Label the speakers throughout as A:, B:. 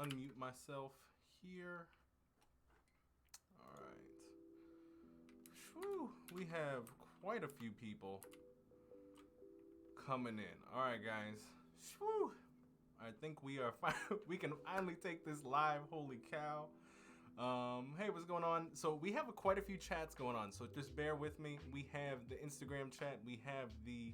A: unmute myself here. All right. Whew, we have quite a few people coming in. All right, guys. Whew. I think we are we can finally take this live. Holy cow. Hey, what's going on? So we have quite a few chats going on, so just bear with me. We have the Instagram chat, we have the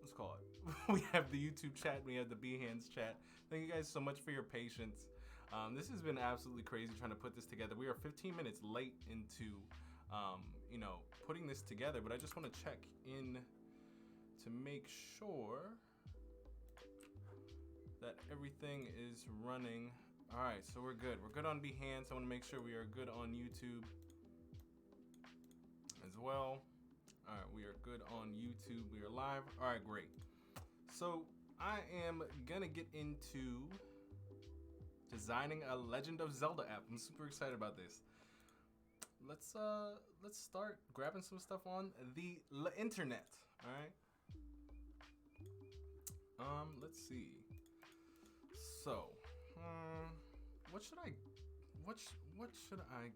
A: let's call it we have the YouTube chat, we have the Behance chat. Thank you guys so much for your patience. This has been absolutely crazy trying to put this together. We are 15 minutes late into you know, putting this together, but I just want to check in to make sure that everything is running. All right, so we're good. We're good on Behance. I want to make sure we are good on YouTube as well. All right, we are good on YouTube. We are live. All right, great. So I am gonna get into designing a Legend of Zelda app. I'm super excited about this. Let's start grabbing some stuff on the internet. All right. Let's see. So. What should I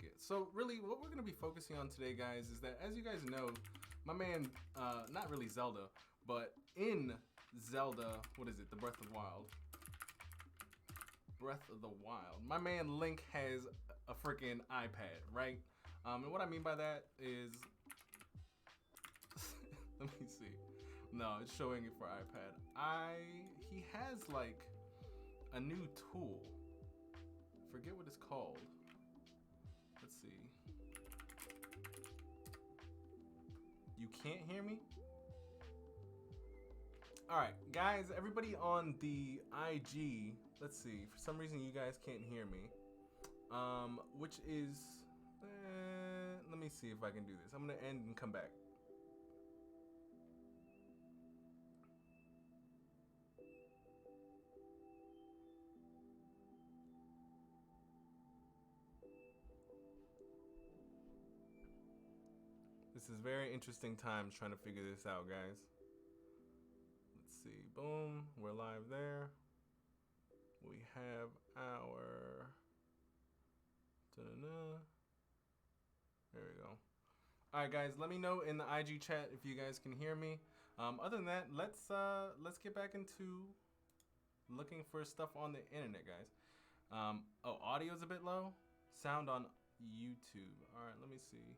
A: get? So really what we're gonna be focusing on today, guys, is that, as you guys know, my man, not really Zelda, but in Zelda, what is it? The Breath of the Wild. My man Link has a freaking iPad, right? And what I mean by that is, let me see. No, it's showing it for iPad. He has like a new tool. Forget what it's called. Let's see. You can't hear me? All right, guys, everybody on the IG, let's see. For some reason, you guys can't hear me. Which is, let me see if I can do this. I'm gonna end and come back. This is very interesting times trying to figure this out, guys. Let's see. Boom. We're live there. We have our... Da-da-da. There we go. All right, guys. Let me know in the IG chat if you guys can hear me. Other than that, let's get back into looking for stuff on the internet, guys. Oh, audio's a bit low. Sound on YouTube. All right, let me see.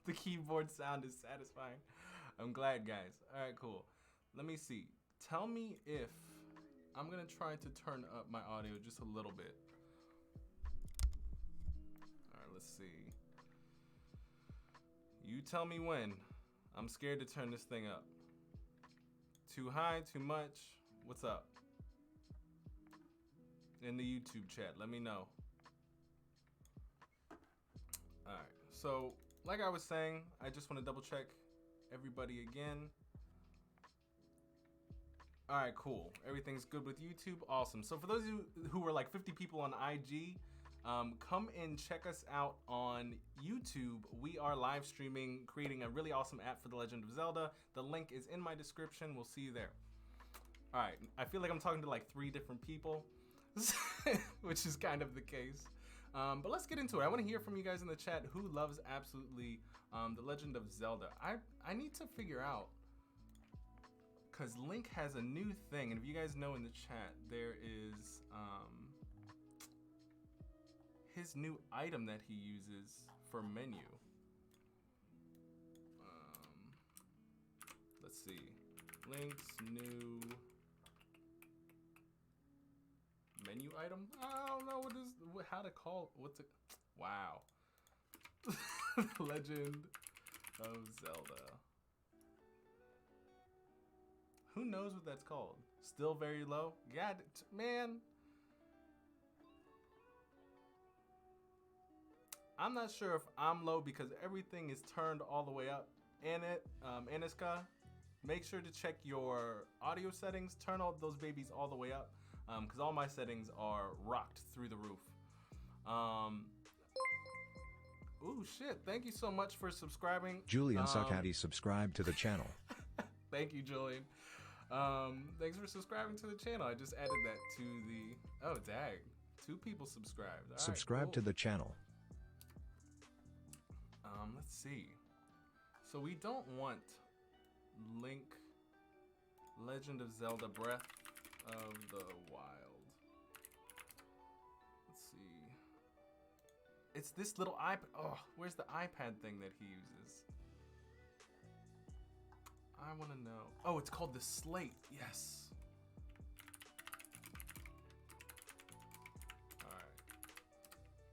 A: The keyboard sound is satisfying. I'm glad, guys. All right, cool. Let me see. Tell me if I'm gonna try to turn up my audio just a little bit. All right, let's see. You tell me when. I'm scared to turn this thing up. Too high, too much? What's up? In the YouTube chat, let me know. All right, so like I was saying, I just want to double check everybody again. All right, cool. Everything's good with YouTube. Awesome. So for those of you who are like 50 people on IG, come and check us out on YouTube. We are live streaming, creating a really awesome app for The Legend of Zelda. The link is in my description. We'll see you there. All right, I feel like I'm talking to like 3 different people, which is kind of the case. But let's get into it. I want to hear from you guys in the chat who loves absolutely The Legend of Zelda. I need to figure out, because Link has a new thing, and if you guys know in the chat, there is his new item that he uses for menu. Let's see. Link's new menu item? I don't know how to call, what's it? Wow. Legend of Zelda. Who knows what that's called? Still very low? God, man. I'm not sure if I'm low because everything is turned all the way up. Aniska, make sure to check your audio settings. Turn all those babies all the way up, because all my settings are rocked through the roof. Ooh, shit. Thank you so much for subscribing.
B: Julian Sakati subscribed to the channel.
A: Thank you, Julian. Thanks for subscribing to the channel. I just added that to the. Oh, dag. 2 people subscribed. All
B: Subscribe
A: right, cool.
B: to the channel.
A: Let's see. So we don't want Link, Legend of Zelda Breath of the Wild. Let's see. It's this little iPad. Oh, where's the iPad thing that he uses? I want to know. Oh, it's called the Slate. Yes. All right.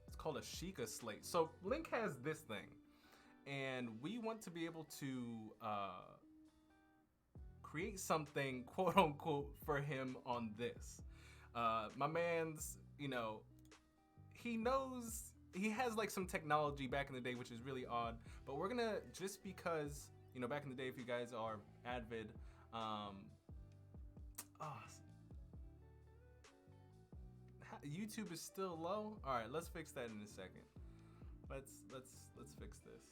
A: It's called a Sheikah Slate. So Link has this thing, and we want to be able to create something, quote unquote, for him on this. My man's, you know, he knows. He has like some technology back in the day, which is really odd, but we're gonna, just because, you know, back in the day, if you guys are avid, YouTube is still low. All right, let's fix that in a second. Let's fix this.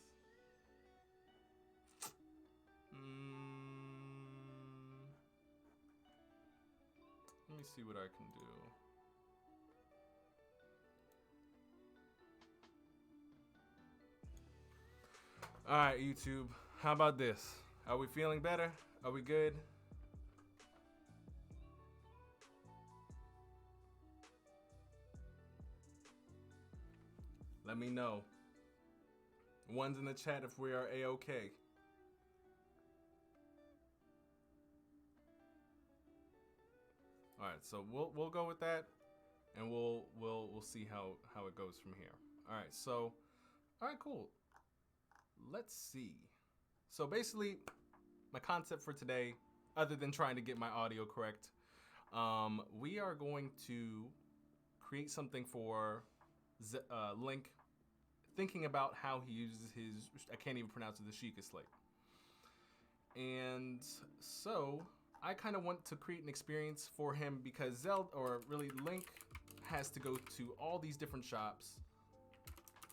A: Let me see what I can do. All right, YouTube, how about this? Are we feeling better? Are we good? Let me know. One's in the chat if we are A-okay. All right, so we'll go with that, and we'll see how it goes from here. All right, so all right, cool. Let's see. So basically, my concept for today, other than trying to get my audio correct, we are going to create something for Link, thinking about how he uses his, I can't even pronounce it, the Sheikah Slate. And so I kind of want to create an experience for him because Zelda, or really Link, has to go to all these different shops,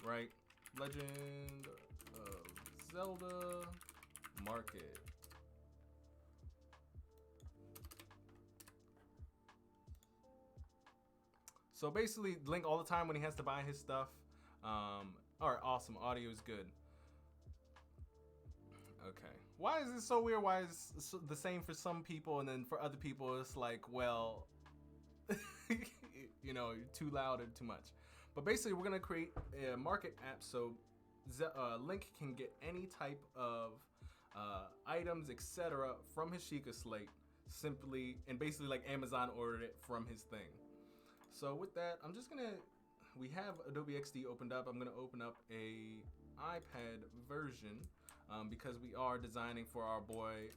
A: right? Legend of Zelda Market. So basically, Link all the time when he has to buy his stuff. All right, awesome. Audio is good. Okay. Why is this so weird? Why is it the same for some people, and then for other people it's like, well, you know, too loud or too much. But basically, we're gonna create a market app so Link can get any type of items, etc., from his Sheikah Slate simply, and basically like Amazon ordered it from his thing. So with that, I'm just gonna, we have Adobe XD opened up. I'm gonna open up a iPad version because we are designing for our boy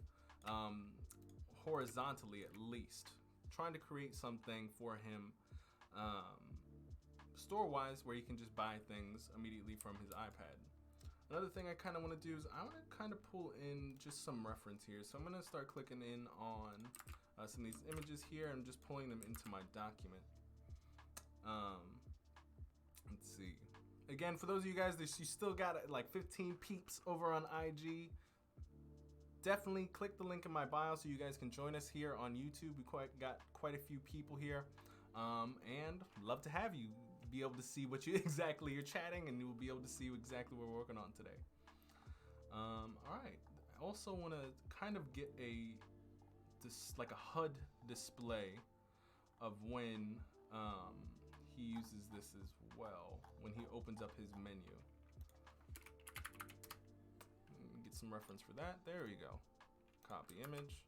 A: horizontally, at least. Trying to create something for him store-wise where he can just buy things immediately from his iPad. Another thing I kind of want to do is I want to kind of pull in just some reference here. So I'm going to start clicking in on some of these images here and just pulling them into my document. Let's see. Again, for those of you guys that you still got like 15 peeps over on IG, definitely click the link in my bio so you guys can join us here on YouTube. We got quite a few people here, and love to have you be able to see what you exactly you're chatting, and you'll be able to see exactly what we're working on today. All right. I also want to kind of get like a HUD display of when he uses this as well, when he opens up his menu. Get some reference for that. There we go. Copy image.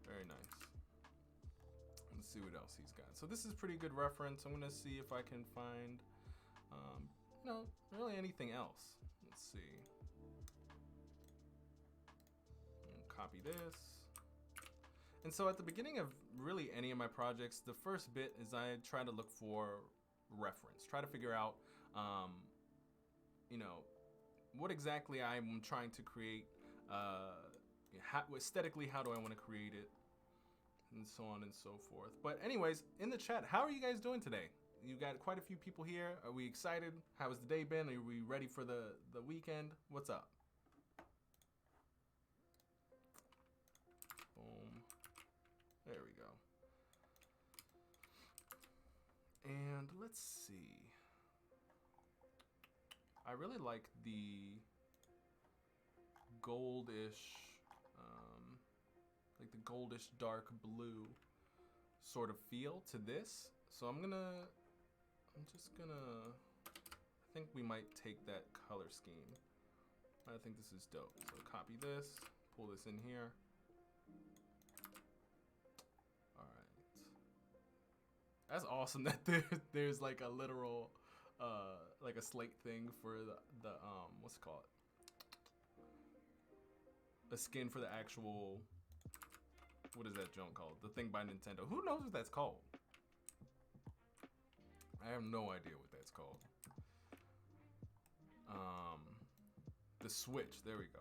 A: Very nice. Let's see what else he's got. So this is pretty good reference. I'm gonna see if I can find, you know, really anything else. Let's see. Copy this. And so at the beginning of really any of my projects, the first bit is I try to look for reference. Try to figure out, you know, what exactly I'm trying to create, aesthetically, how do I want to create it, and so on and so forth. But anyways, in the chat, how are you guys doing today? You got quite a few people here. Are we excited? How has the day been? Are we ready for the weekend? What's up? let's see. I really like the goldish, like the goldish dark blue sort of feel to this. So I think we might take that color scheme. I think this is dope. So copy this, pull this in here. All right. That's awesome that there's like a literal, like a slate thing for the what's it called? A skin for the actual, what is that junk called? The thing by Nintendo. Who knows what that's called? I have no idea what that's called. The Switch, there we go.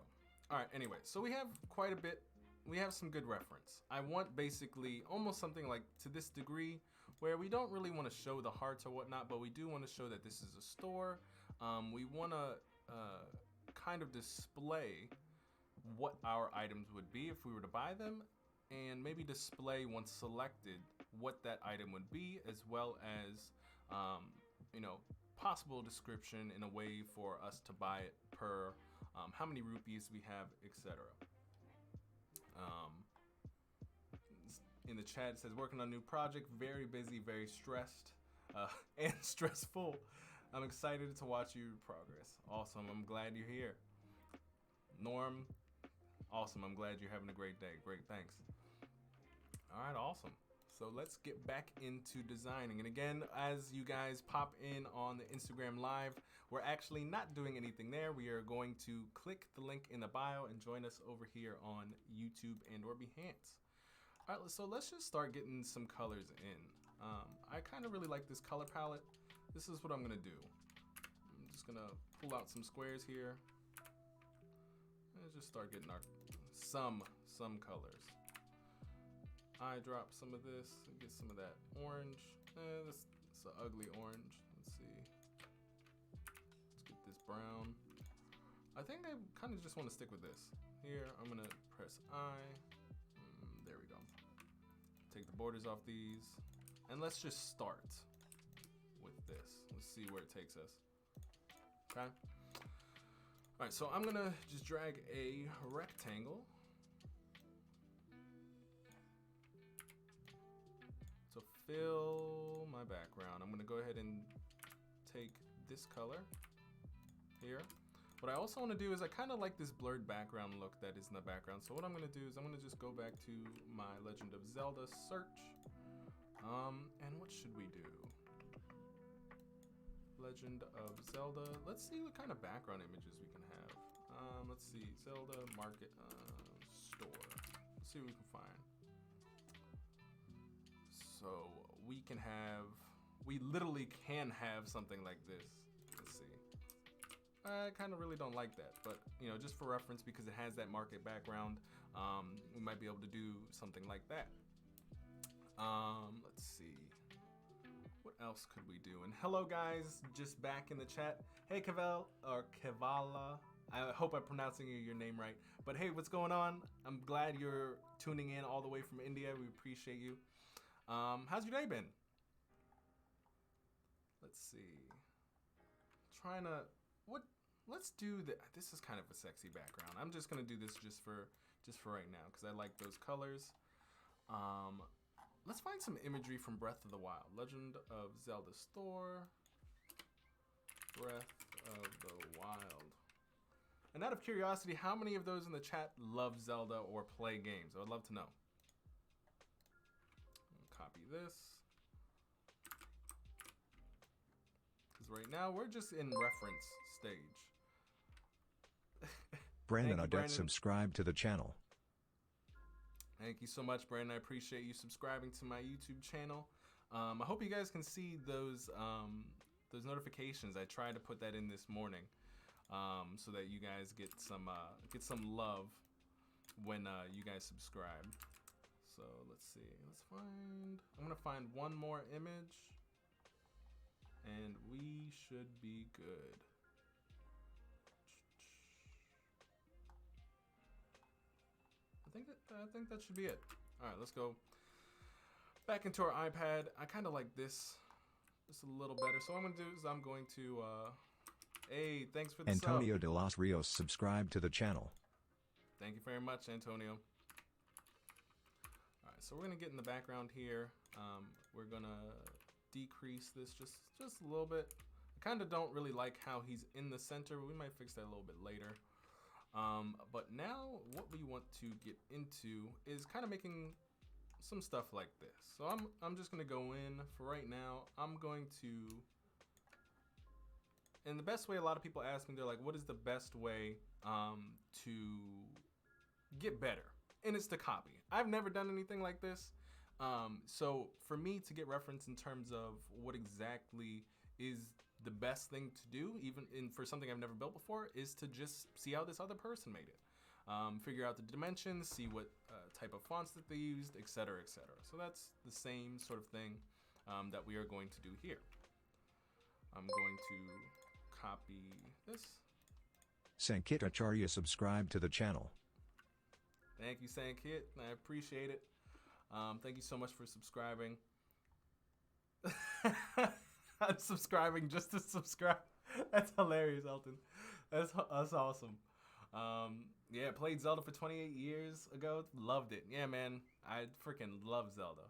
A: All right, anyway, so we have quite a bit, we have some good reference. I want basically almost something like to this degree where we don't really want to show the hearts or whatnot, but we do want to show that this is a store. We want to kind of display what our items would be if we were to buy them, and maybe display once selected what that item would be, as well as you know, possible description in a way for us to buy it per how many rupees we have, etc. In the chat it says working on a new project, very busy, very stressed, and stressful. I'm excited to watch you progress. Awesome, I'm glad you're here. Norm, awesome, I'm glad you're having a great day. Great, thanks. All right, awesome. So let's get back into designing. And again, as you guys pop in on the Instagram live, we're actually not doing anything there. We are going to click the link in the bio and join us over here on YouTube and or Behance. All right, so let's just start getting some colors in. I kind of really like this color palette. This is what I'm gonna do. I'm just gonna pull out some squares here. Let's just start getting our some colors. I drop some of this and get some of that orange. This is an ugly orange. Let's see. Let's get this brown. I think I kind of just want to stick with this. Here, I'm gonna press I. There we go. Take the borders off these. And let's just start with this. Let's see where it takes us. Okay. All right, so I'm gonna just drag a rectangle. So fill my background. I'm gonna go ahead and take this color here. What I also wanna do is I kinda like this blurred background look that is in the background. So what I'm gonna do is I'm gonna just go back to my Legend of Zelda search. And what should we do? Legend of Zelda. Let's see what kind of background images we can have. Let's see, Zelda market store. Let's see what we can find. So we can have, we literally can have something like this. Let's see. I kind of really don't like that, but you know, just for reference, because it has that market background, we might be able to do something like that. Let's see. What else could we do? And hello guys, just back in the chat. Hey Kavel, or Kevala. I hope I'm pronouncing your name right. But hey, what's going on? I'm glad you're tuning in all the way from India. We appreciate you. How's your day been? Let's see. Trying to, let's do this is kind of a sexy background. I'm just gonna do this just for right now, because I like those colors. Let's find some imagery from Breath of the Wild. Legend of Zelda store. Breath of the Wild. And out of curiosity, how many of those in the chat love Zelda or play games? I would love to know. Copy this. Because right now we're just in reference stage.
B: Brandon Odette subscribe to the channel.
A: Thank you so much, Brandon. I appreciate you subscribing to my YouTube channel. I hope you guys can see those notifications. I tried to put that in this morning, so that you guys get some love when you guys subscribe. So let's see. I'm gonna find one more image, and we should be good. I think that should be it. All right, let's go back into our iPad. I kind of like this just a little better. So what I'm gonna do is I'm going to, hey, thanks for the
B: Antonio
A: sub.
B: de los Rios subscribed to the channel.
A: Thank you very much, Antonio. All right, so we're gonna get in the background here. We're gonna decrease this just a little bit. I kind of don't really like how he's in the center, but we might fix that a little bit later. But now what we want to get into is kind of making some stuff like this. So I'm just gonna go in for right now. I'm going to, and the best way, a lot of people ask me, they're like, what is the best way to get better? And it's to copy. I've never done anything like this. So for me to get reference in terms of what exactly is the best thing to do, even for something I've never built before, is to just see how this other person made it. Figure out the dimensions, see what type of fonts that they used, etc., etc. So that's the same sort of thing that we are going to do here. I'm going to copy this.
B: Sankit Acharya subscribed to the channel.
A: Thank you, Sankit. I appreciate it. Thank you so much for subscribing. I'm subscribing just to subscribe. That's hilarious, Elton. That's awesome. Yeah, played Zelda for 28 years ago. Loved it. Yeah, man. I freaking love Zelda.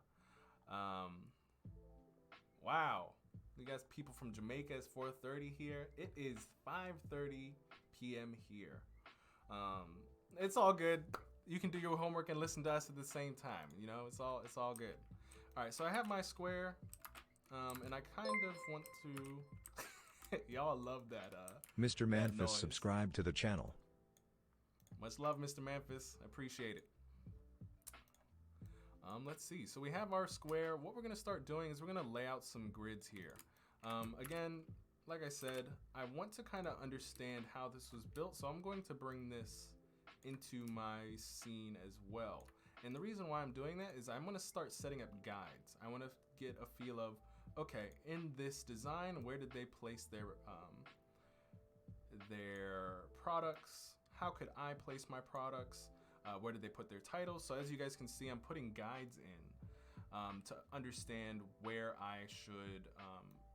A: Wow. We got people from Jamaica. It's 4:30 here. It is 5:30 p.m. here. It's all good. You can do your homework and listen to us at the same time. You know, it's all good. All right, so I have my square, and I kind of want to. Y'all love that.
B: Mr. Manfus
A: noise.
B: subscribed to the channel.
A: Much love, Mr. Manfus. I appreciate it. Let's see. So we have our square. What we're gonna start doing is we're gonna lay out some grids here. Again, like I said, I want to kind of understand how this was built, so I'm going to bring this into my scene as well. And the reason why I'm doing that is I'm gonna start setting up guides. I wanna get a feel of, okay, in this design, where did they place their products? How could I place my products? Where did they put their titles? So as you guys can see, I'm putting guides in to understand where I should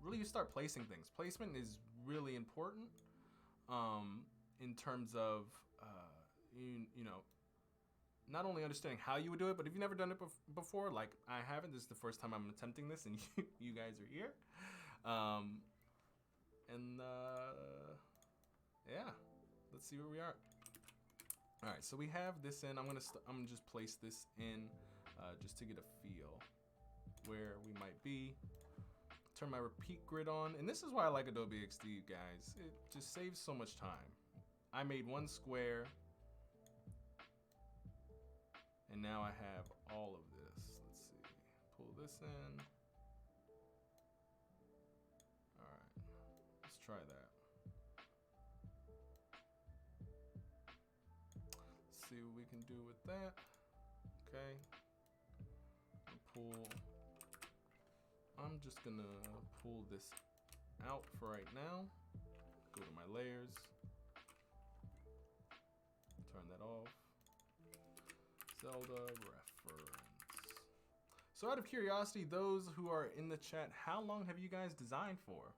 A: really start placing things. Placement is really important in terms of you know, not only understanding how you would do it, but if you've never done it before, like I haven't, this is the first time I'm attempting this, and you guys are here. Yeah, let's see where we are. All right, so we have this in. I'm gonna just place this in just to get a feel where we might be. Turn my repeat grid on, and this is why I like Adobe XD, guys. It just saves so much time. I made one square, and now I have all of this. Let's see, pull this in. All right, let's try that. Let's see what we can do with that. Okay, I'm just gonna pull this out for right now. Go to my layers, turn that off. Zelda reference. So out of curiosity, those who are in the chat, how long have you guys designed for?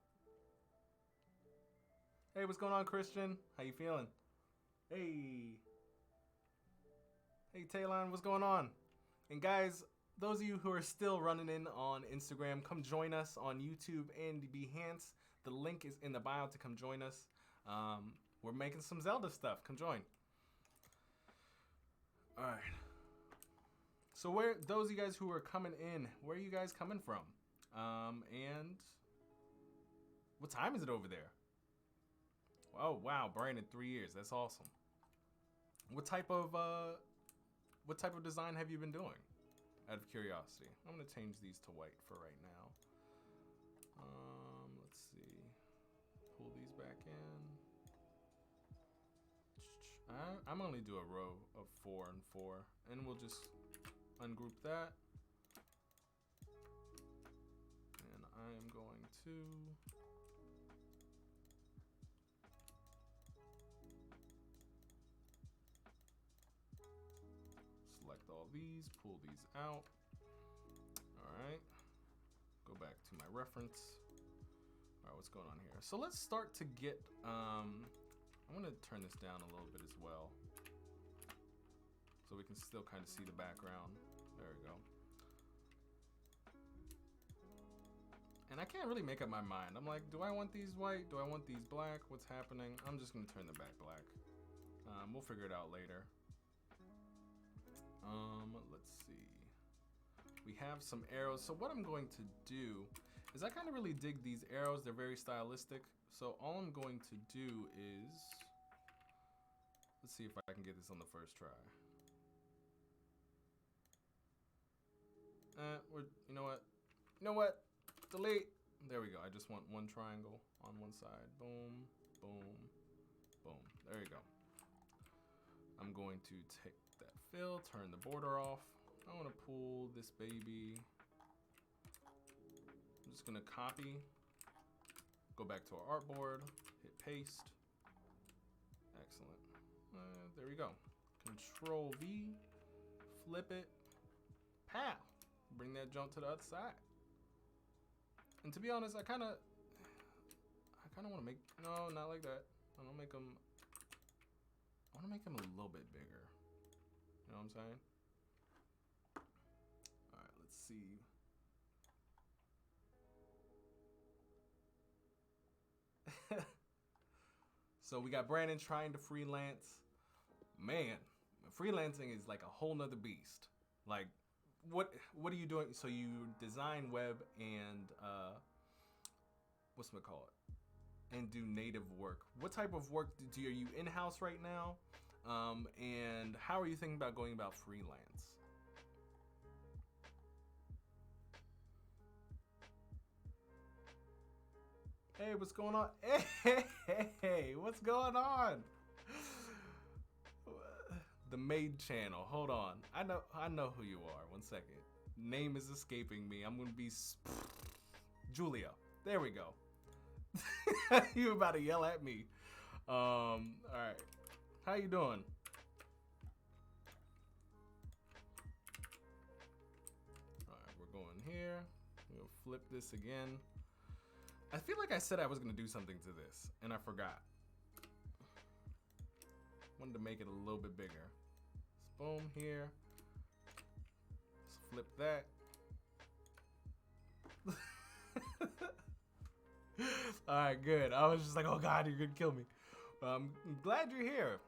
A: Hey, what's going on, Christian? How you feeling? Hey. Hey, Talon, what's going on? And guys, those of you who are still running in on Instagram, come join us on YouTube and Behance. The link is in the bio to come join us. We're making some Zelda stuff. Come join. All right. So those of you guys who are coming in, where are you guys coming from? And what time is it over there? Oh, wow, Brandon, 3 years. That's awesome. What type of design have you been doing? Out of curiosity. I'm gonna change these to white for right now. Let's see. Pull these back in. I'm only do a row of 4 and 4, and we'll just ungroup that. And I'm going to select all these, pull these out. All right, go back to my reference. All right, what's going on here? So let's start to get, I'm gonna turn this down a little bit as well, so we can still kind of see the background. There we go. And I can't really make up my mind. I'm like, do I want these white? Do I want these black? What's happening? I'm just gonna turn them back black. We'll figure it out later. Let's see. We have some arrows. So what I'm going to do is I kind of really dig these arrows. They're very stylistic. So all I'm going to do is, let's see if I can get this on the first try. You know what? You know what? Delete. There we go. I just want one triangle on one side. Boom, boom, boom. There you go. I'm going to take that fill, turn the border off. I want to pull this baby. I'm just gonna copy, go back to our artboard, hit paste. Excellent. There we go. Control V, flip it, pow. Bring that jump to the other side. And to be honest, I kind of want to make, no, not like that. I want to make them a little bit bigger. You know what I'm saying? All right, let's see. So we got Brandon trying to freelance. Man, freelancing is like a whole nother beast. Like, what are you doing? So you design web and what's it call it? And do native work. What type of work are you in-house right now? And how are you thinking about going about freelance? Hey, what's going on? Hey, what's going on? The maid channel. Hold on. I know who you are. One second. Name is escaping me. I'm gonna be Julia. There we go. You about to yell at me. All right. How you doing? All right, we're going here. We'll flip this again. I feel like I said I was gonna do something to this, and I forgot. Wanted to make it a little bit bigger. Boom here. Let's flip that. All right, good. I was just like, oh God, you're gonna kill me. I'm glad you're here.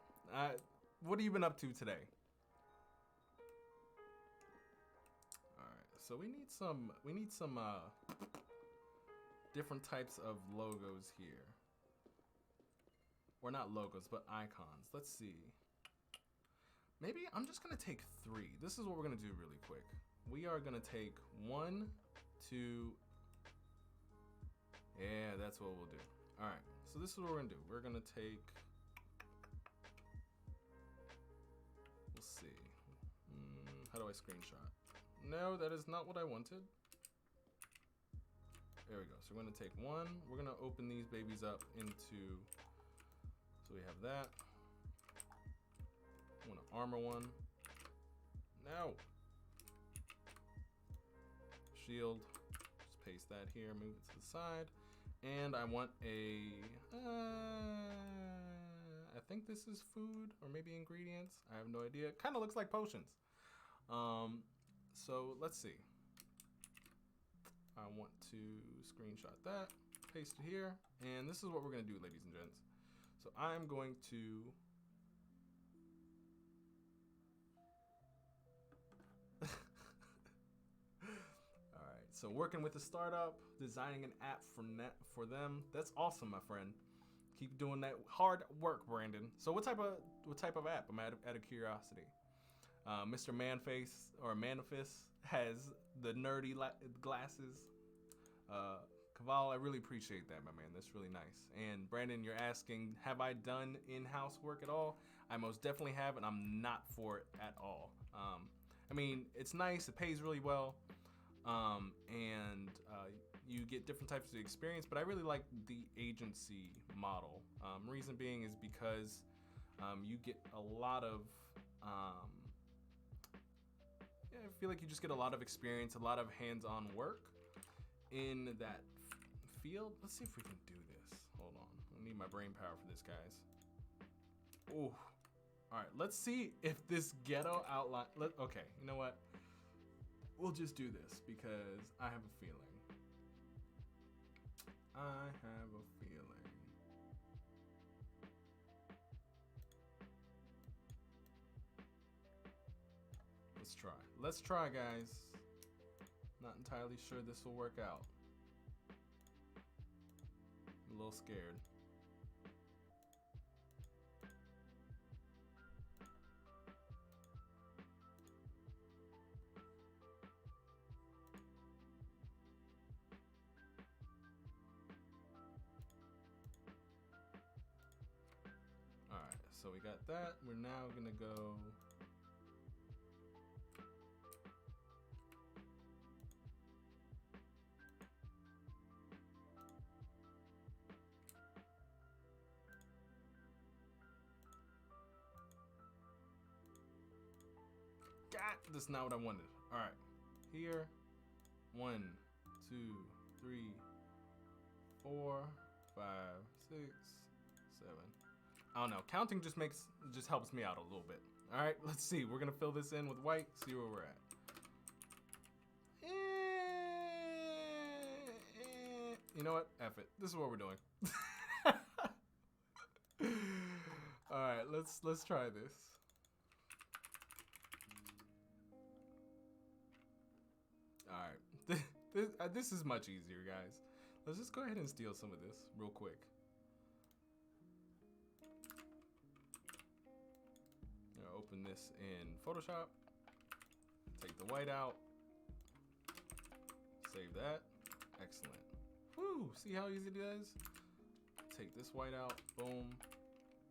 A: What have you been up to today? All right, so we need some different types of logos here. Or not logos, but icons. Let's see. Maybe I'm just gonna take 3. This is what we're gonna do really quick. We are gonna take 1, 2. Yeah, that's what we'll do. All right, so this is what we're gonna do. We're gonna take, we'll see. How do I screenshot? No, that is not what I wanted. There we go. So we're gonna take 1. We're gonna open these babies up into, so we have that. I want to armor one. No. Shield. Just paste that here, move it to the side. And I want a, I think this is food or maybe ingredients. I have no idea. Kind of looks like potions. So let's see. I want to screenshot that, paste it here. And this is what we're going to do, ladies and gents. So I'm going to, alright, so working with a startup, designing an app for them. That's awesome, my friend. Keep doing that hard work, Brandon. So what type of app? I'm out of curiosity. Mr. Manface or Manifest has the nerdy glasses. Kaval, I really appreciate that, my man. That's really nice. And Brandon, you're asking, have I done in-house work at all? I most definitely have, and I'm not for it at all. I mean, it's nice, it pays really well, and you get different types of experience, but I really like the agency model. Reason being is because you get a lot of, I feel like you just get a lot of experience, a lot of hands-on work in that field. Let's see if we can do this. Hold on. I need my brain power for this, guys. Oh, all right. Let's see if this ghetto outline. Okay, you know what? We'll just do this because I have a feeling. I have a feeling. Let's try. Let's try, guys. Not entirely sure this will work out. I'm a little scared. All right, so we got that. We're now gonna go. That's not what I wanted. All right, here, 1, 2, 3, 4, 5, 6, 7. I don't know. Counting just helps me out a little bit. All right, let's see. We're gonna fill this in with white. See where we're at. You know what? F it. This is what we're doing. All right, let's try this. All right, this is much easier, guys. Let's just go ahead and steal some of this real quick. I'll open this in Photoshop. Take the white out. Save that. Excellent. Woo! See how easy it is? Take this white out. Boom.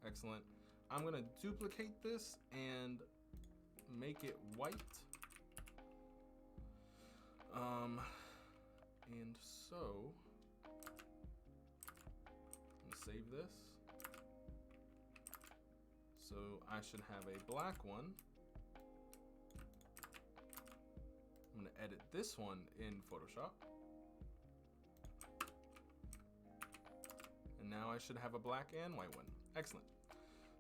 A: Excellent. I'm gonna duplicate this and make it white. And so, I'm gonna save this. So I should have a black one. I'm gonna edit this one in Photoshop. And now I should have a black and white one. Excellent.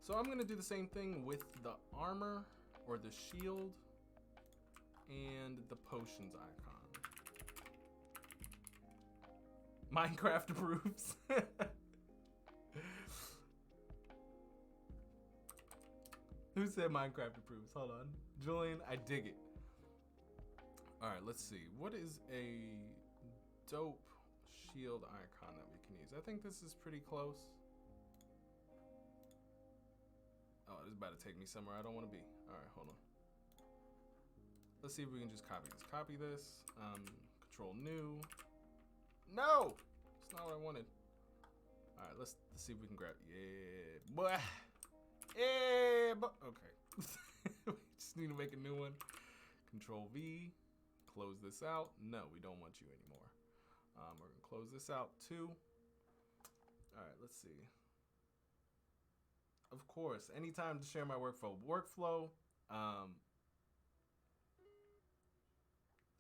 A: So I'm gonna do the same thing with the armor or the shield and the potions icon. Minecraft approves. Who said Minecraft approves? Hold on. Julian, I dig it. All right, let's see. What is a dope shield icon that we can use? I think this is pretty close. Oh, this is about to take me somewhere I don't want to be. All right, hold on. Let's see if we can just copy this. Copy this. Control new. No, it's not what I wanted. All right, let's see if we can grab. Yeah, boy. Yeah, but okay. We just need to make a new one. Control V. Close this out. No, we don't want you anymore. We're gonna close this out too. All right, let's see. Of course, anytime to share my workflow.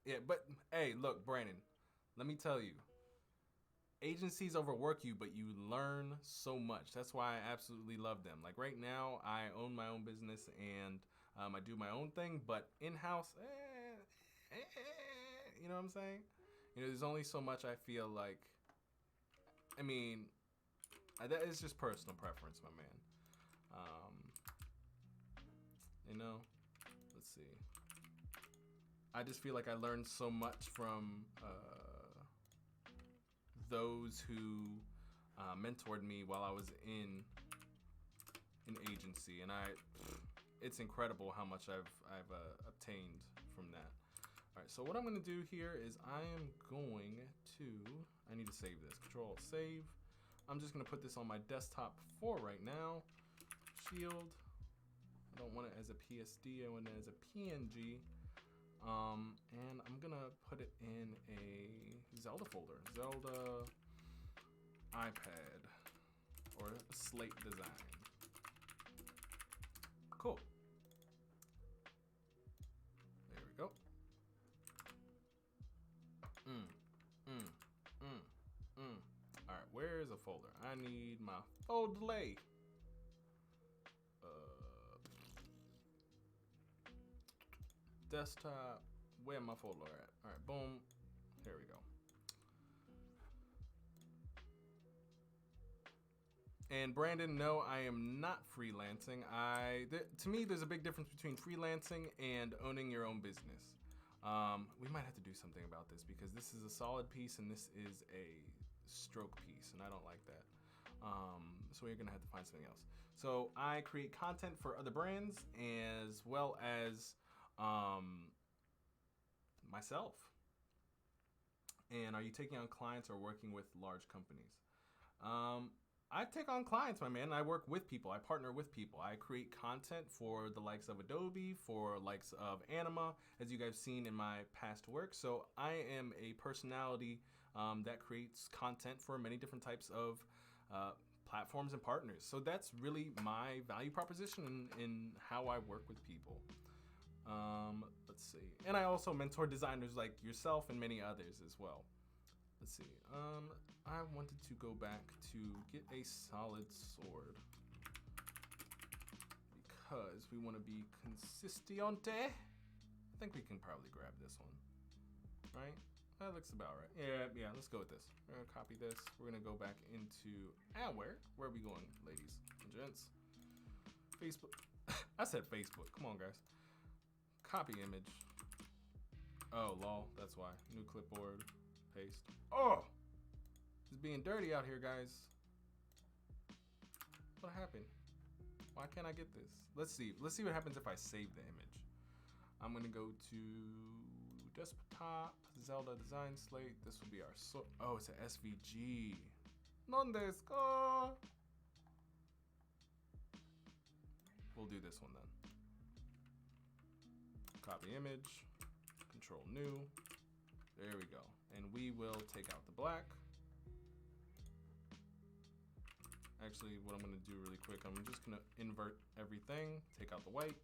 A: Yeah, but hey, look, Brandon, let me tell you. Agencies overwork you, but you learn so much. That's why I absolutely love them. Like right now, I own my own business and I do my own thing, but in-house, you know what I'm saying? You know, there's only so much I feel like, I mean, that is just personal preference, my man. You know, let's see. I just feel like I learned so much from those who mentored me while I was in an agency, and it's incredible how much I've obtained from that. All right, so what I'm gonna do here is I need to save this. Control save. I'm just gonna put this on my desktop for right now. Shield. I don't want it as a PSD. I want it as a PNG. And I'm gonna put it in a Zelda folder. Zelda iPad or slate design. Cool. There we go. folder. I need my folder. Desktop. Where my folder at? All right, boom. Here we go. And Brandon, no, I am not freelancing. To me, there's a big difference between freelancing and owning your own business. We might have to do something about this because this is a solid piece and this is a stroke piece, and I don't like that. So we're gonna have to find something else. So I create content for other brands as well as myself. And are you taking on clients or working with large companies? I take on clients, my man. I work with people. I partner with people. I create content for the likes of Adobe, for likes of Anima, as you guys seen in my past work. So I am a personality that creates content for many different types of platforms and partners. So that's really my value proposition in how I work with people. Let's see. And I also mentor designers like yourself and many others as well. Let's see. I wanted to go back to get a solid sword because we want to be consistente. I think we can probably grab this one, right? That looks about right. Yeah, let's go with this. We're gonna copy this. We're gonna go back into where are we going, ladies and gents? Facebook. I said Facebook. Come on, guys. Copy image. Oh, lol. That's why. New clipboard. Paste. Oh! It's being dirty out here, guys. What happened? Why can't I get this? Let's see. Let's see what happens if I save the image. I'm gonna go to desktop, Zelda design slate. This will be our oh, it's an SVG. ¿Dónde? We'll do this one then. Copy image, control new. There we go. And we will take out the black. Actually, what I'm gonna do really quick, I'm just gonna invert everything, take out the white,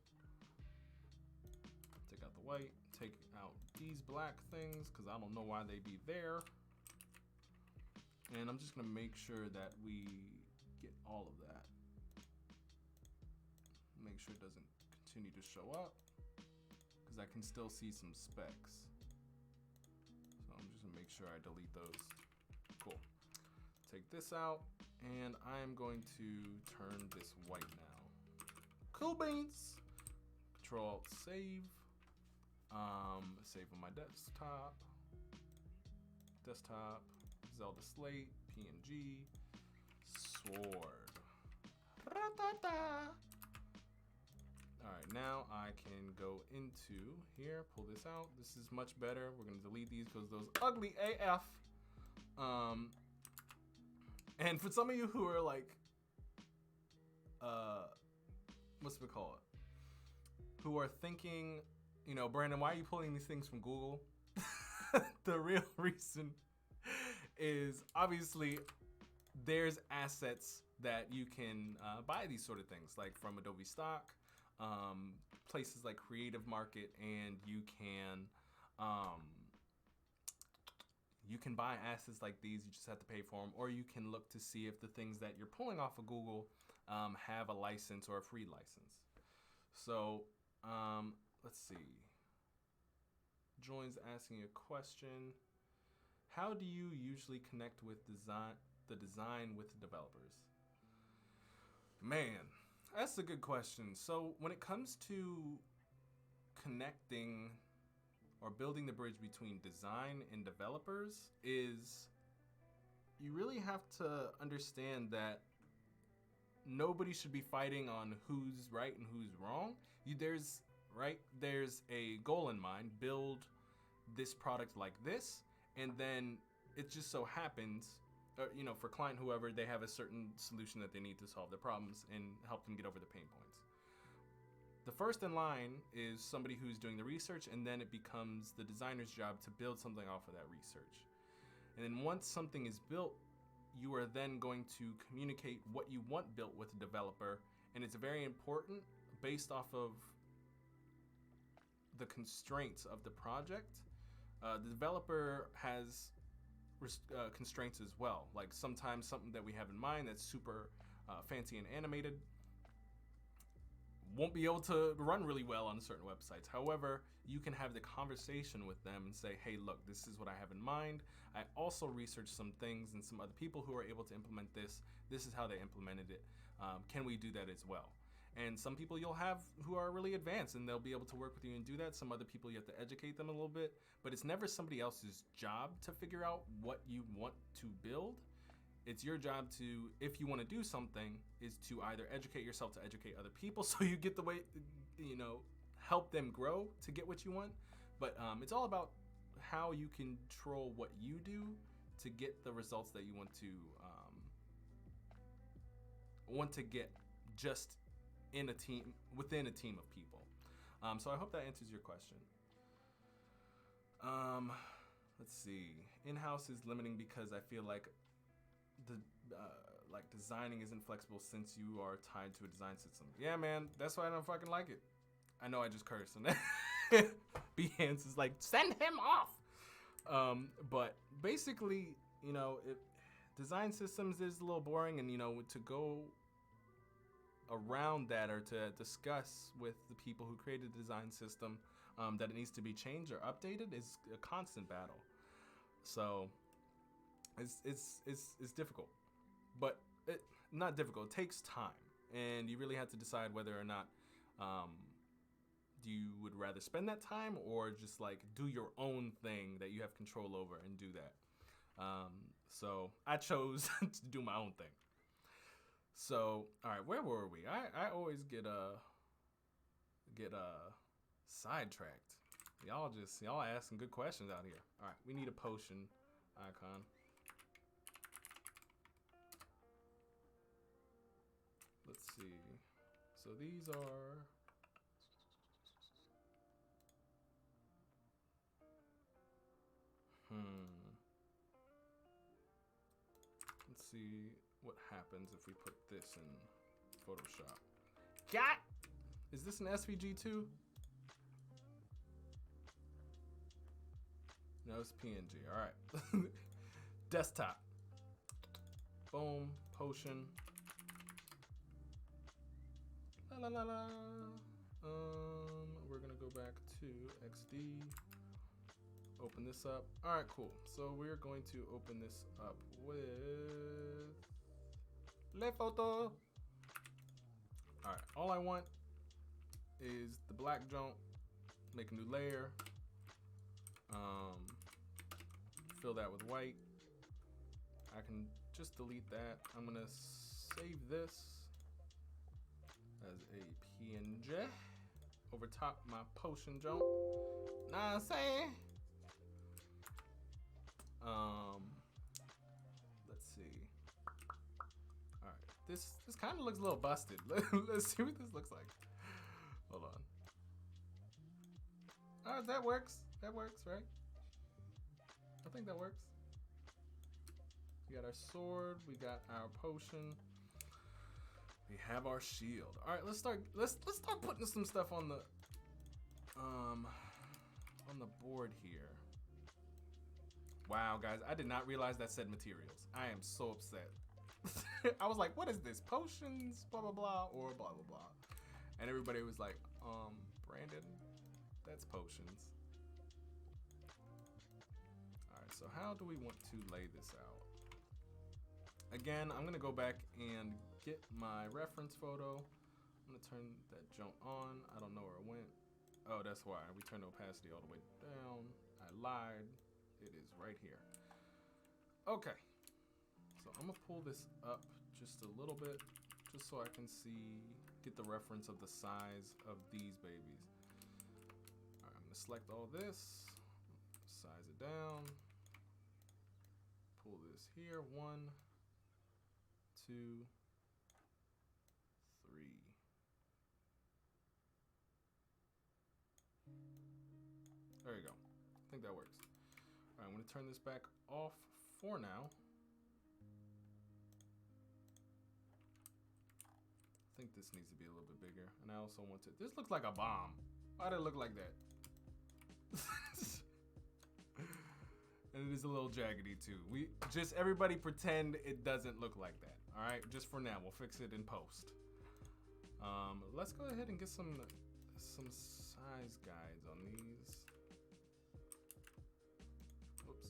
A: take out these black things, because I don't know why they be there. And I'm just gonna make sure that we get all of that. Make sure it doesn't continue to show up, because I can still see some specs. So I'm just gonna make sure I delete those. Cool. Take this out, and I'm going to turn this white now. Cool beans. Control Alt save. Save on my desktop. Zelda slate, PNG, sword. Alright, now I can go into here, pull this out. This is much better. We're gonna delete these because those ugly AF. And for some of you who are like, what's it called? Who are thinking, you know, Brandon, why are you pulling these things from Google? The real reason is obviously there's assets that you can buy these sort of things, like from Adobe stock, places like Creative Market, and you can buy assets like these. You just have to pay for them, or you can look to see if the things that you're pulling off of Google have a license or a free license. So let's see. Joins asking a question. How do you usually connect with the design with the developers? Man, that's a good question. So when it comes to connecting or building the bridge between design and developers, is you really have to understand that nobody should be fighting on who's right and who's wrong. There's a goal in mind, build this product like this, and then it just so happens, for client whoever, they have a certain solution that they need to solve their problems and help them get over the pain points. The first in line is somebody who's doing the research, and then it becomes the designer's job to build something off of that research. And then once something is built, you are then going to communicate what you want built with the developer, and it's very important based off of the constraints of the project. The developer has constraints as well. Like sometimes something that we have in mind that's super fancy and animated won't be able to run really well on certain websites. However, you can have the conversation with them and say, hey, look, this is what I have in mind. I also researched some things and some other people who are able to implement this. This is how they implemented it. Can we do that as well? And some people you'll have who are really advanced and they'll be able to work with you and do that. Some other people you have to educate them a little bit, but it's never somebody else's job to figure out what you want to build. It's your job to, if you want to do something, is to either educate yourself to educate other people so you get the way, help them grow to get what you want. But it's all about how you control what you do to get the results that you want to get just in a team, within a team of people. So I hope that answers your question. Let's see. In-house is limiting because I feel like designing isn't flexible since you are tied to a design system. Yeah, man, that's why I don't fucking like it. I know I just cursed, and Behance is like, send him off. But basically, design systems is a little boring, and to go around that or to discuss with the people who created the design system that it needs to be changed or updated is a constant battle. So it's difficult, but not difficult. It takes time, and you really have to decide whether or not you would rather spend that time or just like do your own thing that you have control over and do that. So I chose to do my own thing. So all right, where were we? I always get sidetracked. Y'all asking good questions out here. All right, we need a potion icon. Let's see. So these are let's see what happens if we put this in Photoshop. Got! Is this an SVG too? No, it's PNG. All right. Desktop. Boom. Potion. La la la la. We're gonna go back to XD. Open this up. All right, cool. So we're going to open this up with Le Photo. All right. All I want is the black junk. Make a new layer. Fill that with white. I can just delete that. I'm gonna save this as a PNG over top my potion jump. Nah, I'm saying. Let's see. All right, this kind of looks a little busted. Let's see what this looks like. Hold on. All right, that works. That works, right? I think that works. We got our sword. We got our potion. We have our shield. All right, let's start putting some stuff on the board here. Wow, guys, I did not realize that said materials. I am so upset. I was like, what is this? Potions, blah blah blah, or blah blah blah. And everybody was like, Brandon, that's potions. All right, so how do we want to lay this out? Again, I'm gonna go back and get my reference photo. I'm gonna turn that jump on. I don't know where it went. Oh, that's why. We turned the opacity all the way down. I lied. It is right here. Okay. So I'm gonna pull this up just a little bit, just so I can get the reference of the size of these babies. All right, I'm gonna select all this, size it down, pull this here, 1, 2, 3. There you go. I think that works. All right, I'm gonna turn this back off for now. I think this needs to be a little bit bigger. And I also want to, this looks like a bomb. Why did it look like that? And And it is a little jaggedy too. We just, everybody pretend it doesn't look like that. All right, just for now, we'll fix it in post. Let's go ahead and get some size guides on these. Whoops.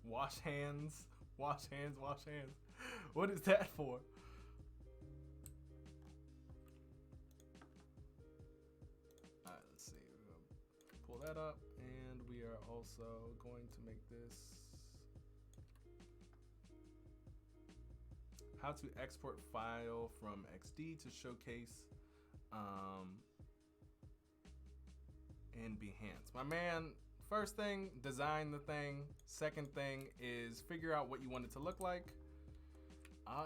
A: Wash hands, wash hands, wash hands. What is that for? All right, let's see. We're gonna pull that up, and we are also going to make this how to export file from XD to showcase in Behance. My man, first thing, design the thing. Second thing is figure out what you want it to look like,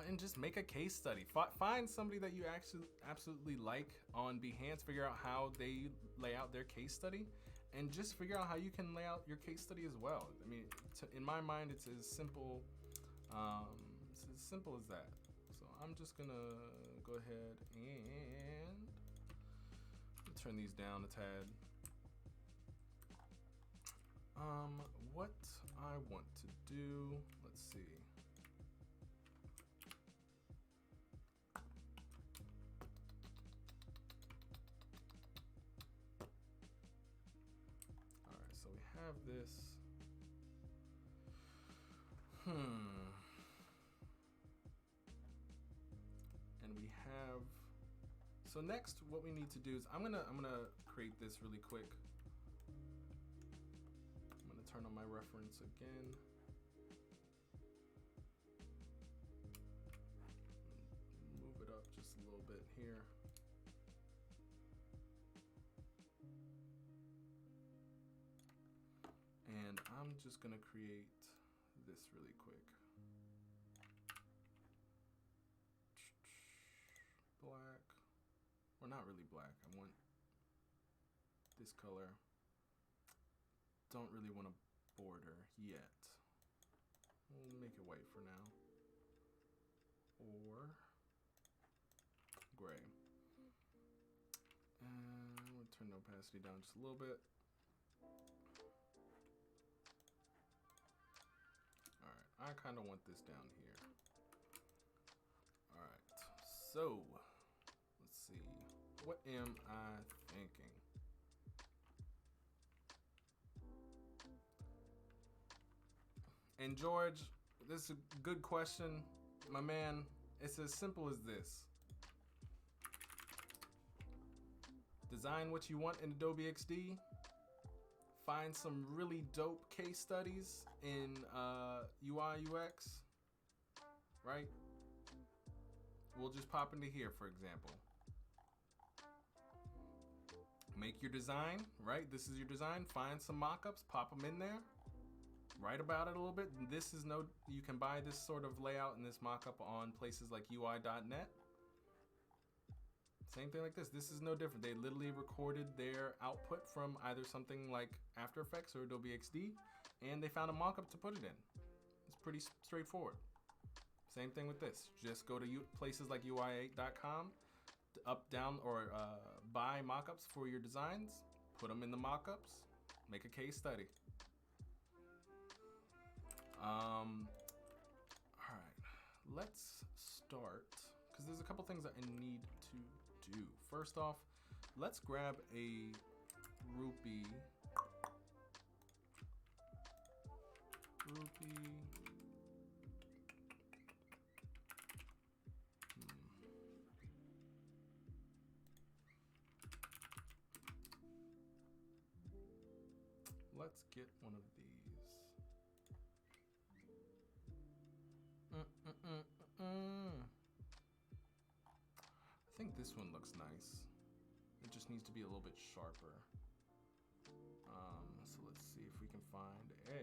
A: and just make a case study. Find somebody that you actually absolutely like on Behance, figure out how they lay out their case study, and just figure out how you can lay out your case study as well. I mean, in my mind, it's as simple as that. So I'm just gonna go ahead and turn these down a tad. What I want to do, let's see. All right, so we have this. And we have, so next what we need to do is I'm gonna create this really quick. Turn on my reference again. Move it up just a little bit here. And I'm just gonna create this really quick. Black, or not really black. I want this color. Don't really want a border yet. We'll make it white for now. Or gray. And we'll turn the opacity down just a little bit. Alright, I kind of want this down here. Alright, so let's see. What am I thinking? And George, this is a good question, my man. It's as simple as this. Design what you want in Adobe XD. Find some really dope case studies in UI UX, right? We'll just pop into here, for example. Make your design, right? This is your design. Find some mock-ups, pop them in there. Write about it a little bit. This is you can buy this sort of layout and this mock-up on places like UI.net. Same thing like this. This is no different. They literally recorded their output from either something like After Effects or Adobe XD, and they found a mock-up to put it in. It's pretty straightforward. Same thing with this. Just go to places like UI8.com, up, down, or buy mock-ups for your designs, put them in the mock-ups, make a case study. All right, let's start, because there's a couple things that I need to do. First off, let's grab a rupee. Let's get one of these. I think this one looks nice. It just needs to be a little bit sharper. So let's see if we can find a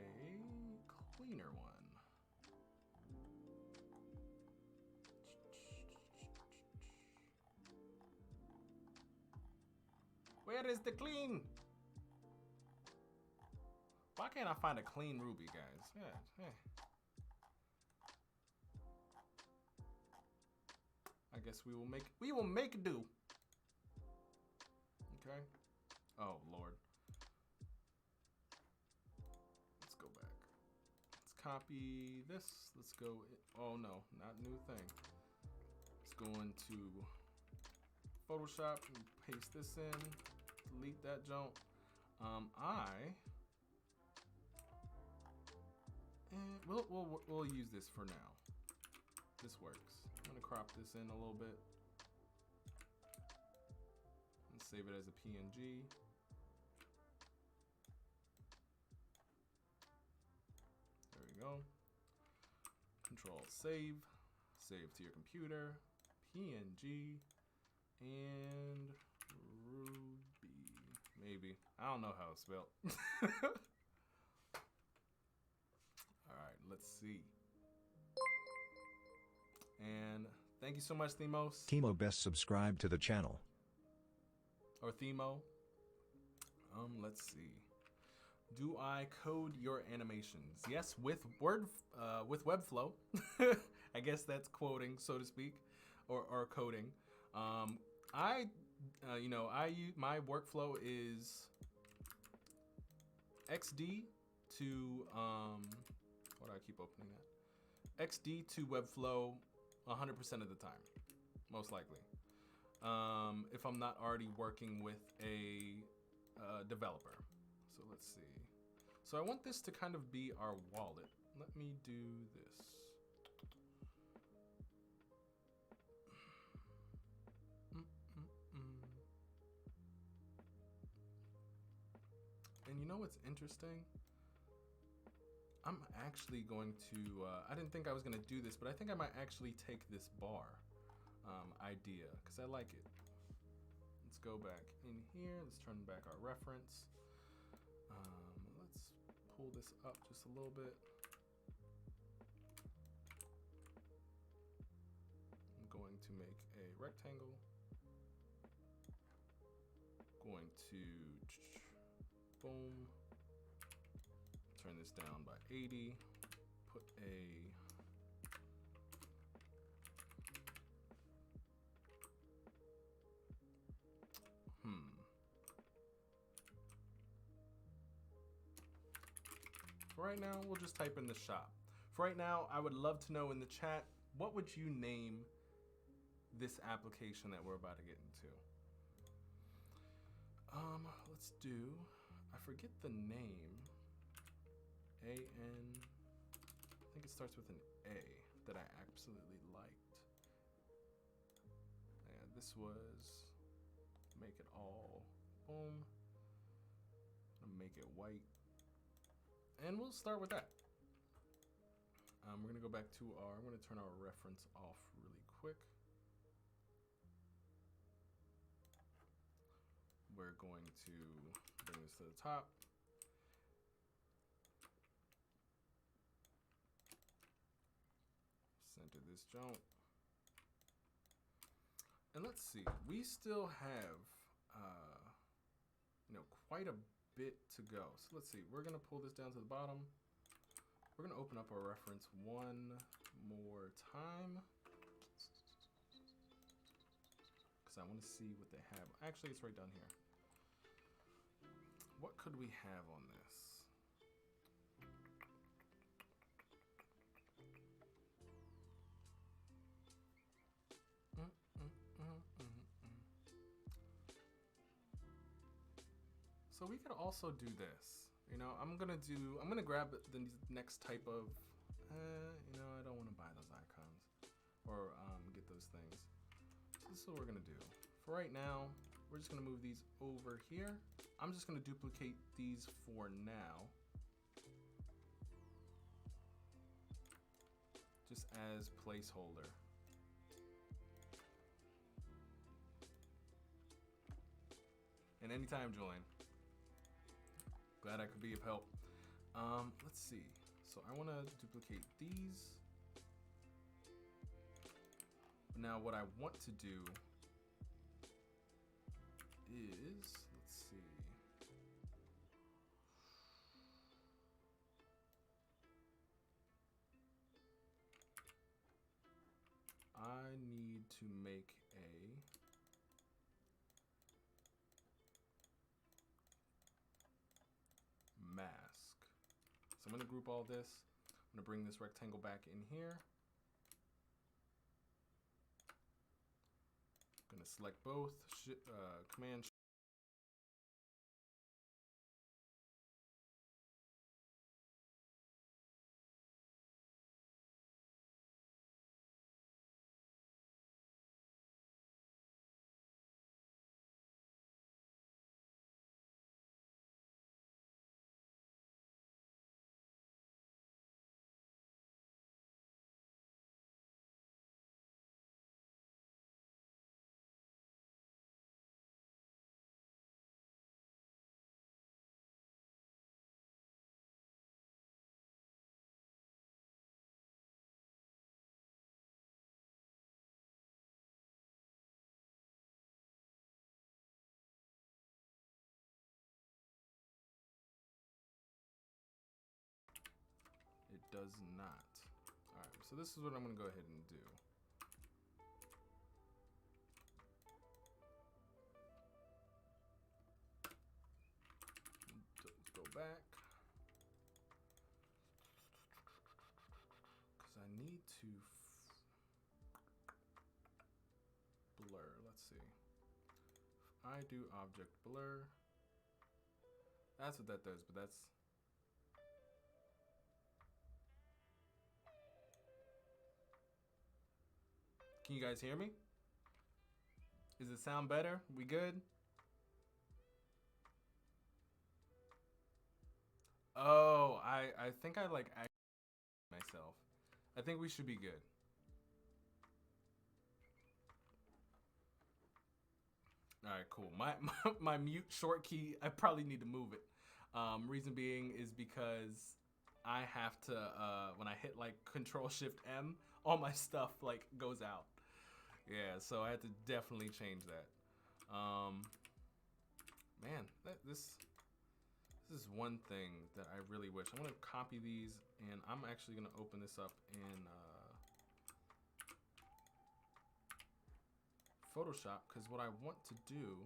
A: cleaner one. Where is the clean? Why can't I find a clean Ruby, guys? Yeah. I guess we will make do. Okay. Oh Lord. Let's go back. Let's copy this. Let's go. Oh no, not new thing. Let's go into Photoshop and paste this in. Delete that junk. We'll use this for now. This works. I'm gonna crop this in a little bit and save it as a PNG. There we go. Control save to your computer, PNG, and Ruby. Maybe. I don't know how it's spelled. All right, let's see. And thank you so much, Themos.
B: Timo best subscribe to the channel.
A: Or Themo. Let's see. Do I code your animations? Yes, with Webflow. I guess that's quoting, so to speak, or coding. I use my workflow is XD to why do I keep opening that? XD to Webflow 100% of the time, most likely. If I'm not already working with a developer. So let's see. So I want this to kind of be our wallet. Let me do this. And you know what's interesting? I'm actually going to, I didn't think I was gonna do this, but I think I might actually take this bar idea, because I like it. Let's go back in here, let's turn back our reference. Let's pull this up just a little bit. I'm going to make a rectangle. Going to, boom. Turn this down by 80, put a For right now, we'll just type in the shop. For right now, I would love to know in the chat, what would you name this application that we're about to get into? Let's do, I forget the name. I think it starts with an A that I absolutely liked. Yeah, this was, make it all, boom. Make it white. And we'll start with that. We're gonna go back to our, I'm gonna turn our reference off really quick. We're going to bring this to the top. Center this jump. And let's see, we still have, quite a bit to go. So let's see, we're gonna pull this down to the bottom. We're gonna open up our reference one more time. Because I wanna see what they have. Actually, it's right down here. What could we have on this? So we could also do this. I'm gonna grab the next type of, I don't want to buy those icons or get those things. So this is what we're gonna do. For right now, we're just gonna move these over here. I'm just gonna duplicate these for now. Just as placeholder. And anytime, Julian. Glad I could be of help. Let's see. So I want to duplicate these. Now what I want to do is, let's see. I need to make a mask. So I'm going to group all this. I'm going to bring this rectangle back in here. I'm going to select both, Command. It does not. All right, so this is what I'm going to go ahead and do. Let's go back. Because I need to blur. Let's see. If I do object blur, that's what that does, but that's... Can you guys hear me? Does it sound better? We good? Oh, I think I like myself. I think we should be good. All right, cool. My mute short key, I probably need to move it. Reason being is because I have to, when I hit like Control Shift M, all my stuff like goes out. Yeah, so I had to definitely change that. Man, this is one thing that I really wish. I'm gonna copy these, and I'm actually gonna open this up in Photoshop, because what I want to do,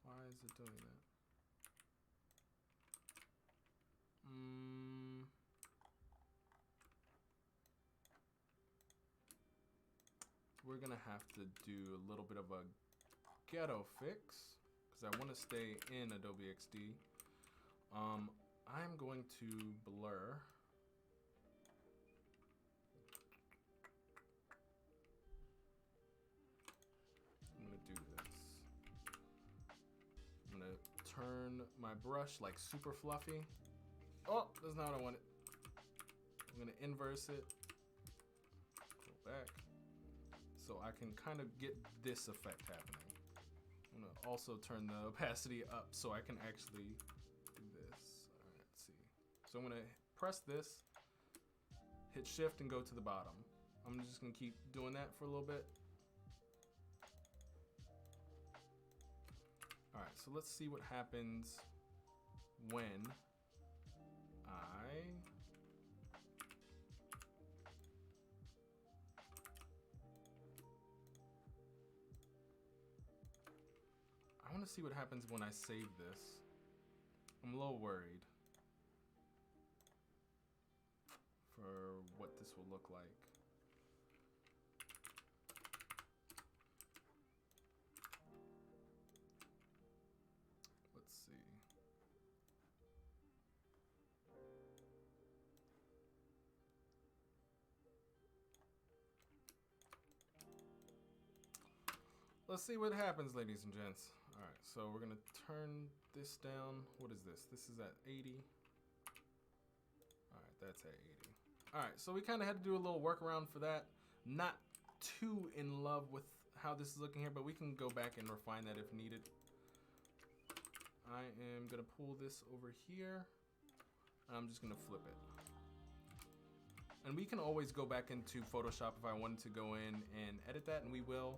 A: why is it doing that? We're gonna have to do a little bit of a ghetto fix, because I want to stay in Adobe XD. I'm going to blur. I'm gonna do this. I'm gonna turn my brush like super fluffy. Oh, that's not what I wanted. I'm gonna inverse it. Go back. So I can kind of get this effect happening. I'm gonna also turn the opacity up so I can actually do this. All right, let's see. So I'm gonna press this, hit shift and go to the bottom. I'm just gonna keep doing that for a little bit. All right, so let's see what happens when I want to see what happens when I save this. I'm a little worried for what this will look like. Let's see. Let's see what happens, ladies and gents. All right, so we're gonna turn this down. What is this? This is at 80. All right, that's at 80. All right, so we kind of had to do a little workaround for that. Not too in love with how this is looking here, but we can go back and refine that if needed. I am gonna pull this over here, and I'm just gonna flip it. And we can always go back into Photoshop if I wanted to go in and edit that, and we will.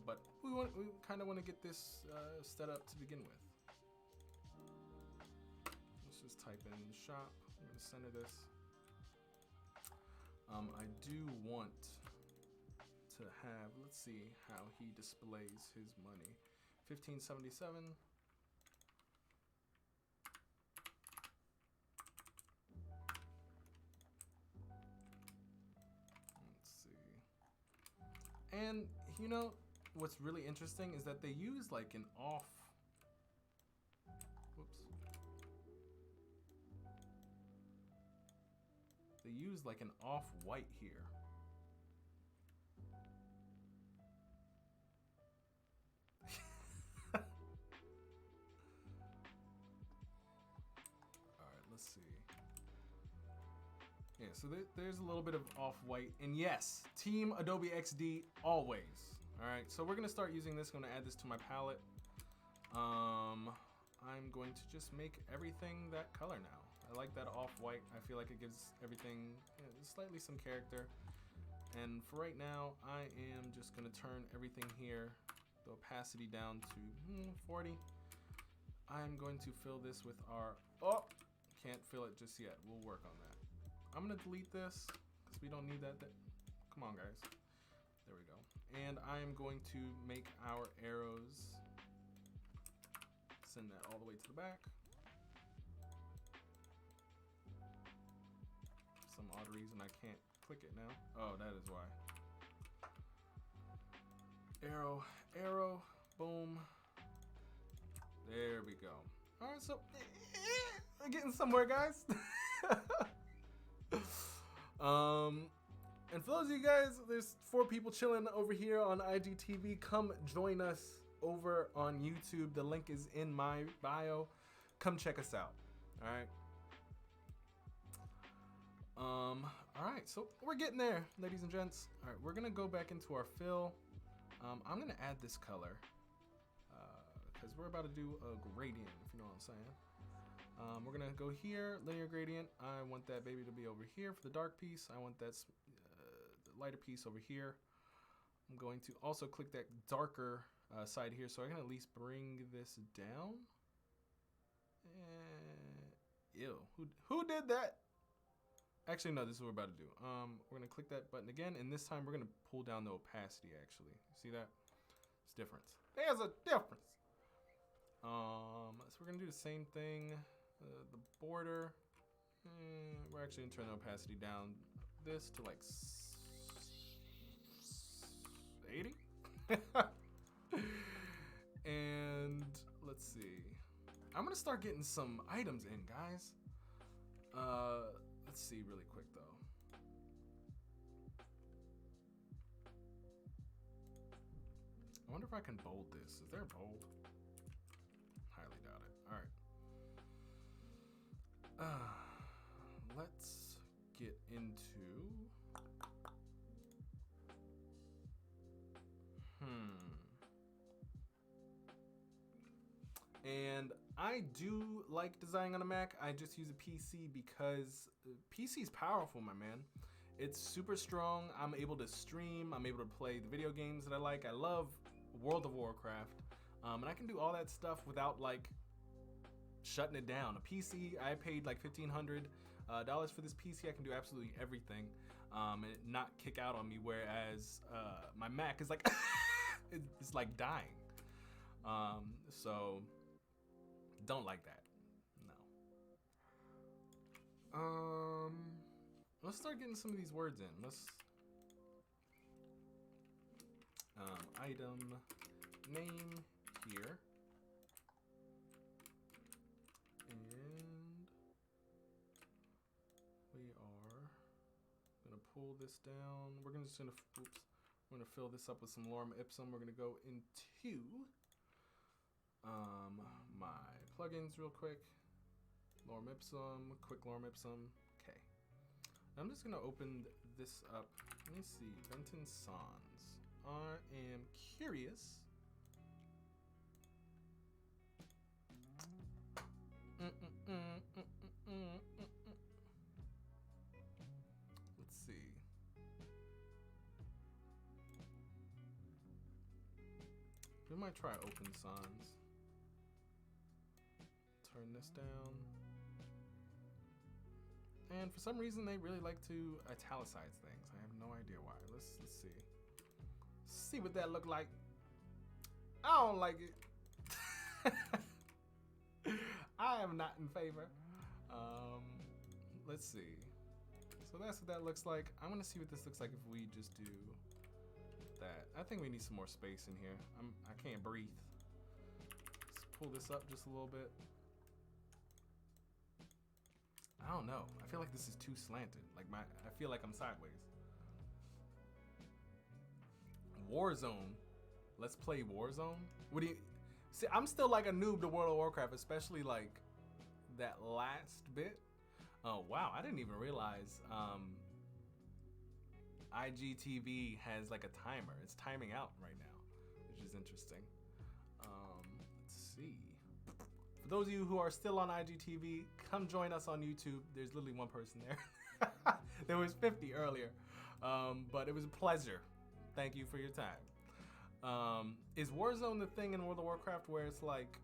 A: But we kind of want to get this set up to begin with. Let's just type in shop. I'm going to center this. I do want to have, let's see how he displays his money. 1577. Let's see. And you know what's really interesting is that they use like an off. Whoops. They use like an off-white here. Let's see. Yeah, so there's a little bit of off-white, and yes, Team Adobe XD always. All right, so we're gonna start using this. I'm gonna add this to my palette. I'm going to just make everything that color now. I like that off-white. I feel like it gives everything slightly some character. And for right now, I am just gonna turn everything here, the opacity down to 40. I'm going to fill this with our, can't fill it just yet. We'll work on that. I'm gonna delete this because we don't need that. Come on, guys. There we go. And I'm going to make our arrows, send that all the way to the back. For some odd reason, I can't click it now. Oh, that is why. Arrow, arrow, boom. There we go. All right, so we're getting somewhere, guys. And for those of you guys, there's 4 people chilling over here on IGTV. Come join us over on YouTube. The link is in my bio. Come check us out. All right. All right, so we're getting there, ladies and gents. All right, we're gonna go back into our fill. I'm gonna add this color because we're about to do a gradient, if you know what I'm saying. We're gonna go here, linear gradient. I want that baby to be over here for the dark piece. I want that the lighter piece over here. I'm going to also click that darker side here, so I can at least bring this down. Ew, who did that? Actually, no, this is what we're about to do. We're gonna click that button again, and this time we're gonna pull down the opacity, actually. See that? It's different. There's a difference. So we're gonna do the same thing. The border. We're actually gonna turn the opacity down this to like 80. And let's see. I'm gonna start getting some items in, guys. Let's see really quick though. I wonder if I can bold this. Is there a bold? Highly doubt it. All right. Let's get into. And I do like designing on a Mac. I just use a PC because PC is powerful, my man. It's super strong. I'm able to stream. I'm able to play the video games that I like. I love World of Warcraft. And I can do all that stuff without like shutting it down. A PC, I paid like $1,500 for this PC. I can do absolutely everything and it not kick out on me. Whereas my Mac is like, it's like dying. So don't like that. No. Let's start getting some of these words in. Let's item name here. And we are gonna pull this down. We're just gonna we're gonna fill this up with some lorem ipsum. We're gonna go into my plugins real quick. Lorem ipsum, quick lorem ipsum. Okay. I'm just gonna open this up. Let me see. Benton Sans. I am curious. Let's see. We might try open sans. Turn this down. And for some reason, they really like to italicize things. I have no idea why. Let's see. See what that look like. I don't like it. I am not in favor. Let's see. So that's what that looks like. I want to see what this looks like if we just do that. I think we need some more space in here. I can't breathe. Let's pull this up just a little bit. I don't know. I feel like this is too slanted. Like I feel like I'm sideways. Warzone. Let's play Warzone. What do you see? I'm still like a noob to World of Warcraft, especially like that last bit. Oh wow, I didn't even realize IGTV has like a timer. It's timing out right now, which is interesting. Let's see. For those of you who are still on IGTV, come join us on YouTube. There's literally one person there. There was 50 earlier, but it was a pleasure. Thank you for your time. Is Warzone the thing in World of Warcraft where it's like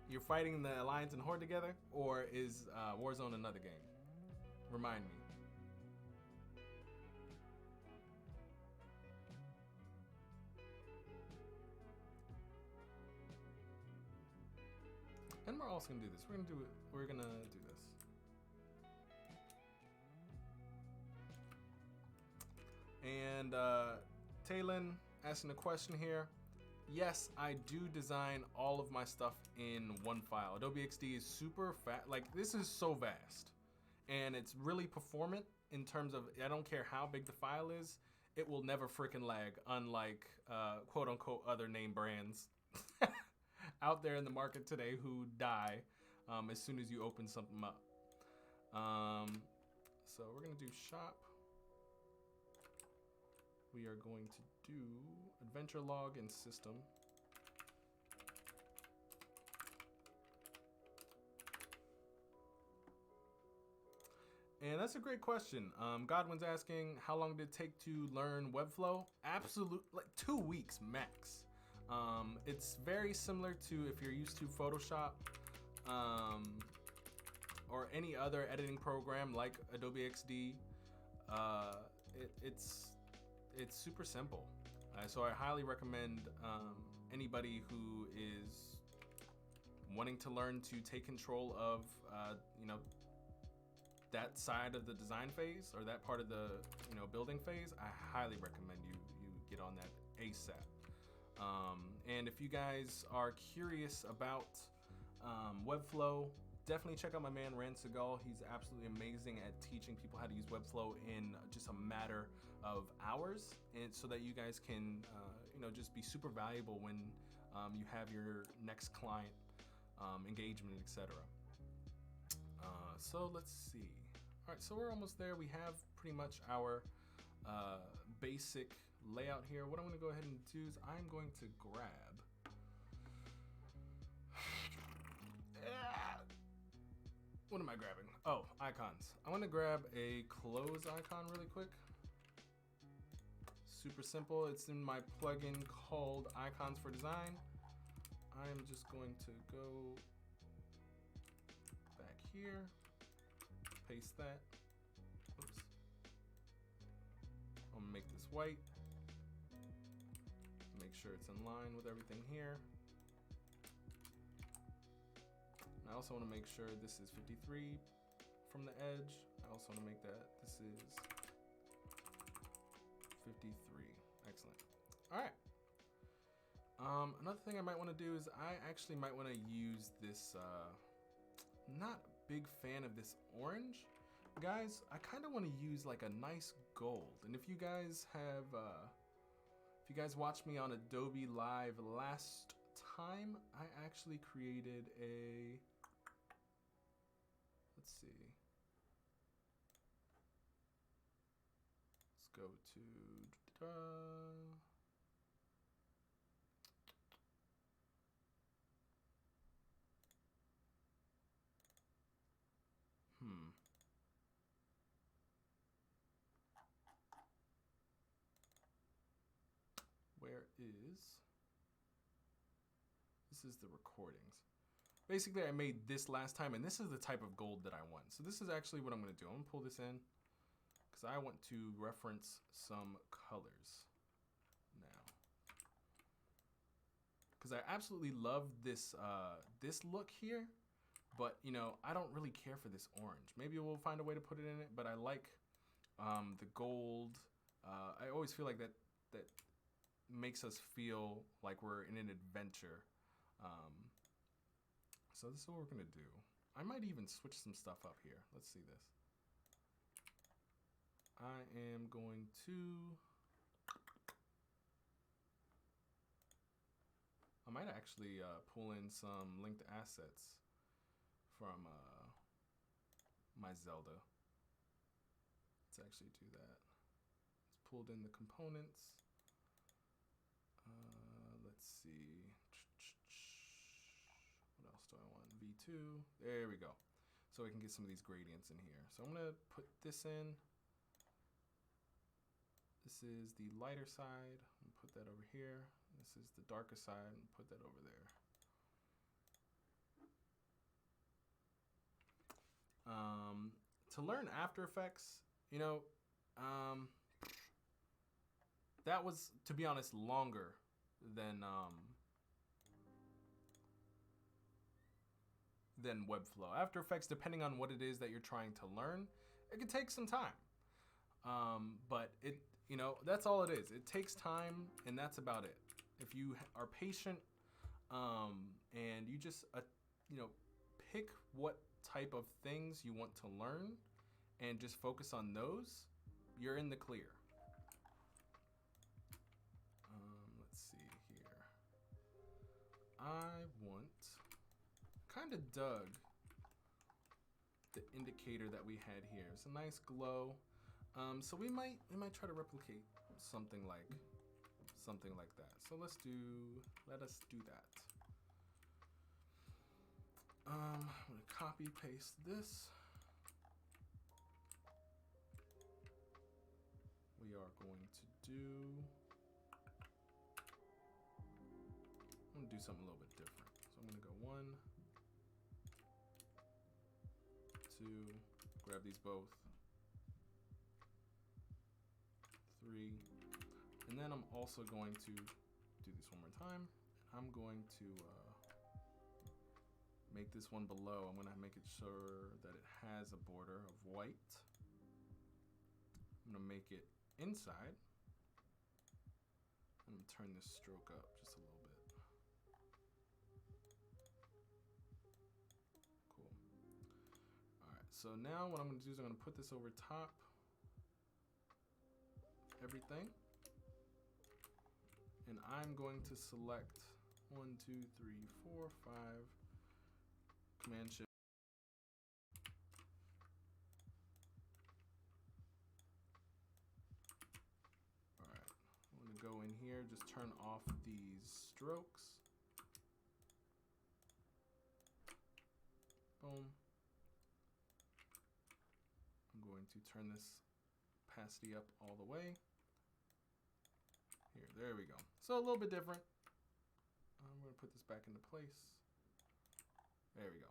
A: you're fighting the Alliance and Horde together, or is Warzone another game? Remind me. And we're also gonna do this. We're gonna do it. We're gonna do this. And Taylin asking a question here. Yes, I do design all of my stuff in one file. Adobe XD is super fast. Like, this is so vast. And it's really performant in terms of, I don't care how big the file is, it will never freaking lag, unlike quote unquote other name brands out there in the market today who die as soon as you open something up. So we're gonna do shop. We are going to do adventure log and system. And that's a great question. Godwin's asking, how long did it take to learn Webflow? Absolute, like 2 weeks max. It's very similar to if you're used to Photoshop or any other editing program like Adobe XD. It's super simple. So I highly recommend anybody who is wanting to learn to take control of, that side of the design phase or that part of the, building phase. I highly recommend you get on that ASAP. And if you guys are curious about Webflow, definitely check out my man Rand Segal. He's absolutely amazing at teaching people how to use Webflow in just a matter of hours, and so that you guys can just be super valuable when you have your next client engagement, etc. So let's see. All right, so we're almost there. We have pretty much our basic layout here. What I'm going to go ahead and do is I'm going to grab what am I grabbing? Oh, icons. I want to grab a close icon really quick. Super simple. It's in my plugin called Icons for Design. I'm just going to go back here, paste that. Oops. I'm gonna make this white. Make sure it's in line with everything here. I also want to make sure this is 53 from the edge. I also want to make that this is 53. Excellent. All right. Another thing I might want to do is I actually might want to use this. Not a big fan of this orange, guys. I kind of want to use like a nice gold. And if you guys have, if you guys watched me on Adobe Live last time, I actually created a. Let's see. Let's go to. Where is. This is the recordings. basically I made this last time, and this is the type of gold that I want. So this is actually what I'm gonna do. I'm gonna pull this in because I want to reference some colors now. Because I absolutely love this this look here, but you know, I don't really care for this orange. Maybe we'll find a way to put it in it, but I like the gold. I always feel like that makes us feel like we're in an adventure. So this is what we're gonna do. I might even switch some stuff up here. Let's see this. I am going to, I might actually pull in some linked assets from my Zelda. Let's actually do that. It's pulled in the components. Let's see. What else do I want? V2. There we go. So we can get some of these gradients in here. So I'm gonna put this in. This is the lighter side. I'm gonna put that over here. This is the darker side, and put that over there. To learn After Effects, you know, that was, to be honest, longer than Webflow. After Effects, depending on what it is that you're trying to learn, it could take some time. But it, you know, that's all it is. It takes time, and that's about it. If you are patient, and you just, you know, pick what type of things you want to learn, and just focus on those, you're in the clear. Let's see here. I kind of dug the indicator that we had here. It's a nice glow. So we might try to replicate something like that. So let us do that. I'm gonna copy paste this. We are going to do, I'm gonna do something a little bit different. So I'm gonna go 1, 2, grab these both, 3, and then I'm also going to do this one more time. I'm going to make this one below. I'm gonna make it sure that it has a border of white. I'm gonna make it inside. I'm gonna turn this stroke up just a little bit. Cool. All right, so now what I'm gonna do is I'm gonna put this over top everything. And I'm going to select 1, 2, 3, 4, 5, Command Shift. All right, I'm gonna go in here, just turn off these strokes. Boom. I'm going to turn this opacity up all the way. Here, there we go. So a little bit different. I'm going to put this back into place. There we go.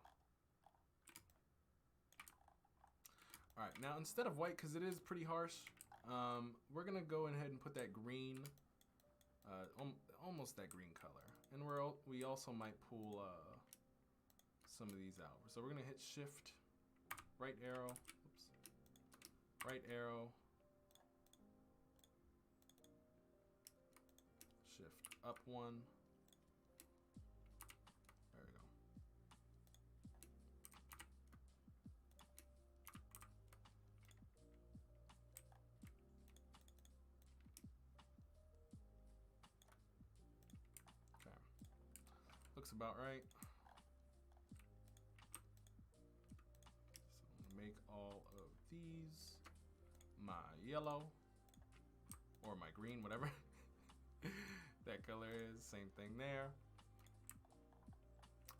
A: All right, now instead of white, because it is pretty harsh, we're going to go ahead and put that green, almost that green color. And we also might pull some of these out. So we're going to hit Shift, right arrow, oops, right arrow, Shift up 1. There we go. Okay. Looks about right. So I'm gonna make all of these my yellow or my green, whatever. That color is, same thing there.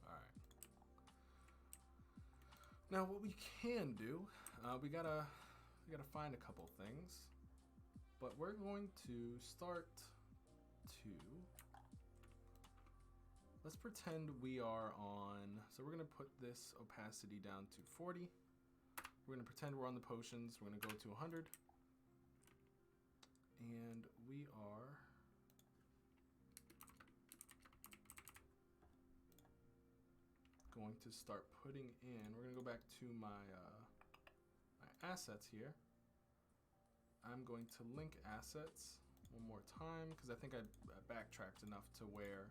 A: All right. Now what we can do, we gotta find a couple things, but we're going to start to, let's pretend we are on So we're gonna put this opacity down to 40. We're gonna pretend we're on the potions. We're gonna go to 100. And we are going to start putting in, we're gonna go back to my assets here. I'm going to link assets one more time because I think I backtracked enough to where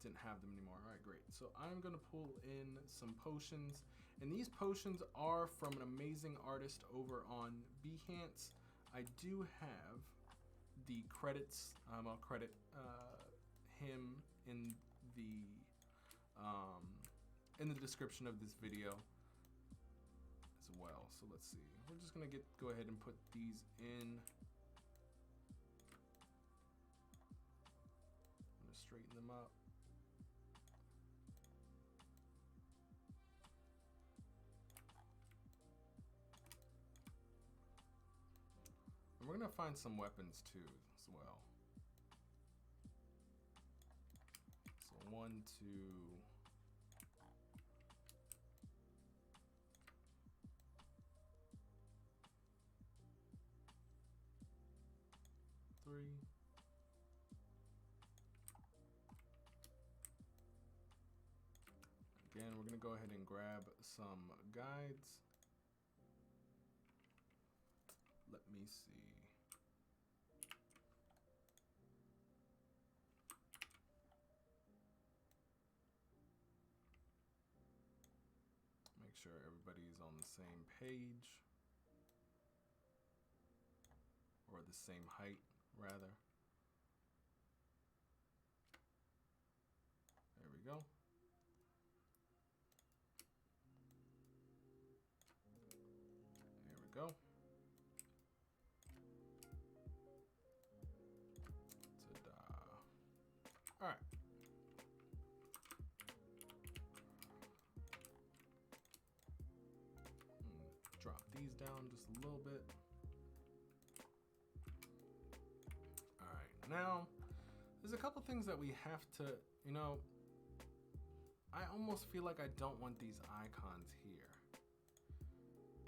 A: didn't have them anymore. All right, great. So I'm gonna pull in some potions, and these potions are from an amazing artist over on Behance. I do have the credits. I'll credit him in the description of this video as well. So let's see. We're just gonna go ahead and put these in. I'm gonna straighten them up. And we're gonna find some weapons too as well. So 1, 2. Again, we're gonna go ahead and grab some guides. Let me see. Make sure everybody's on the same page, or the same height, rather. There we go. There we go. Ta-da. All right. Drop these down just a little bit. All right, now there's a couple things that we have to, I almost feel like I don't want these icons here.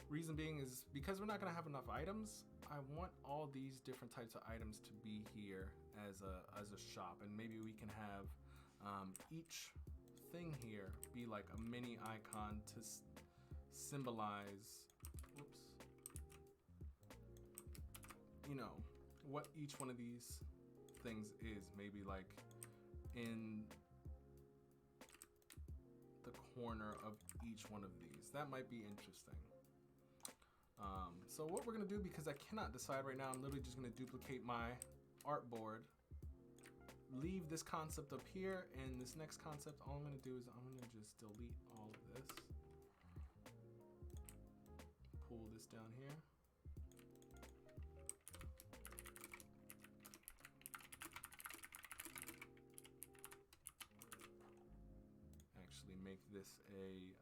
A: Reason being is because we're not gonna have enough items, I want all these different types of items to be here as a shop, and maybe we can have each thing here be like a mini icon to symbolize, what each one of these things is. Maybe like in the corner of each one of these. That might be interesting. So what we're gonna do, because I cannot decide right now, I'm literally just gonna duplicate my artboard, leave this concept up here, and this next concept, all I'm gonna do is I'm gonna just delete all of this. Pull this down here. Actually make this a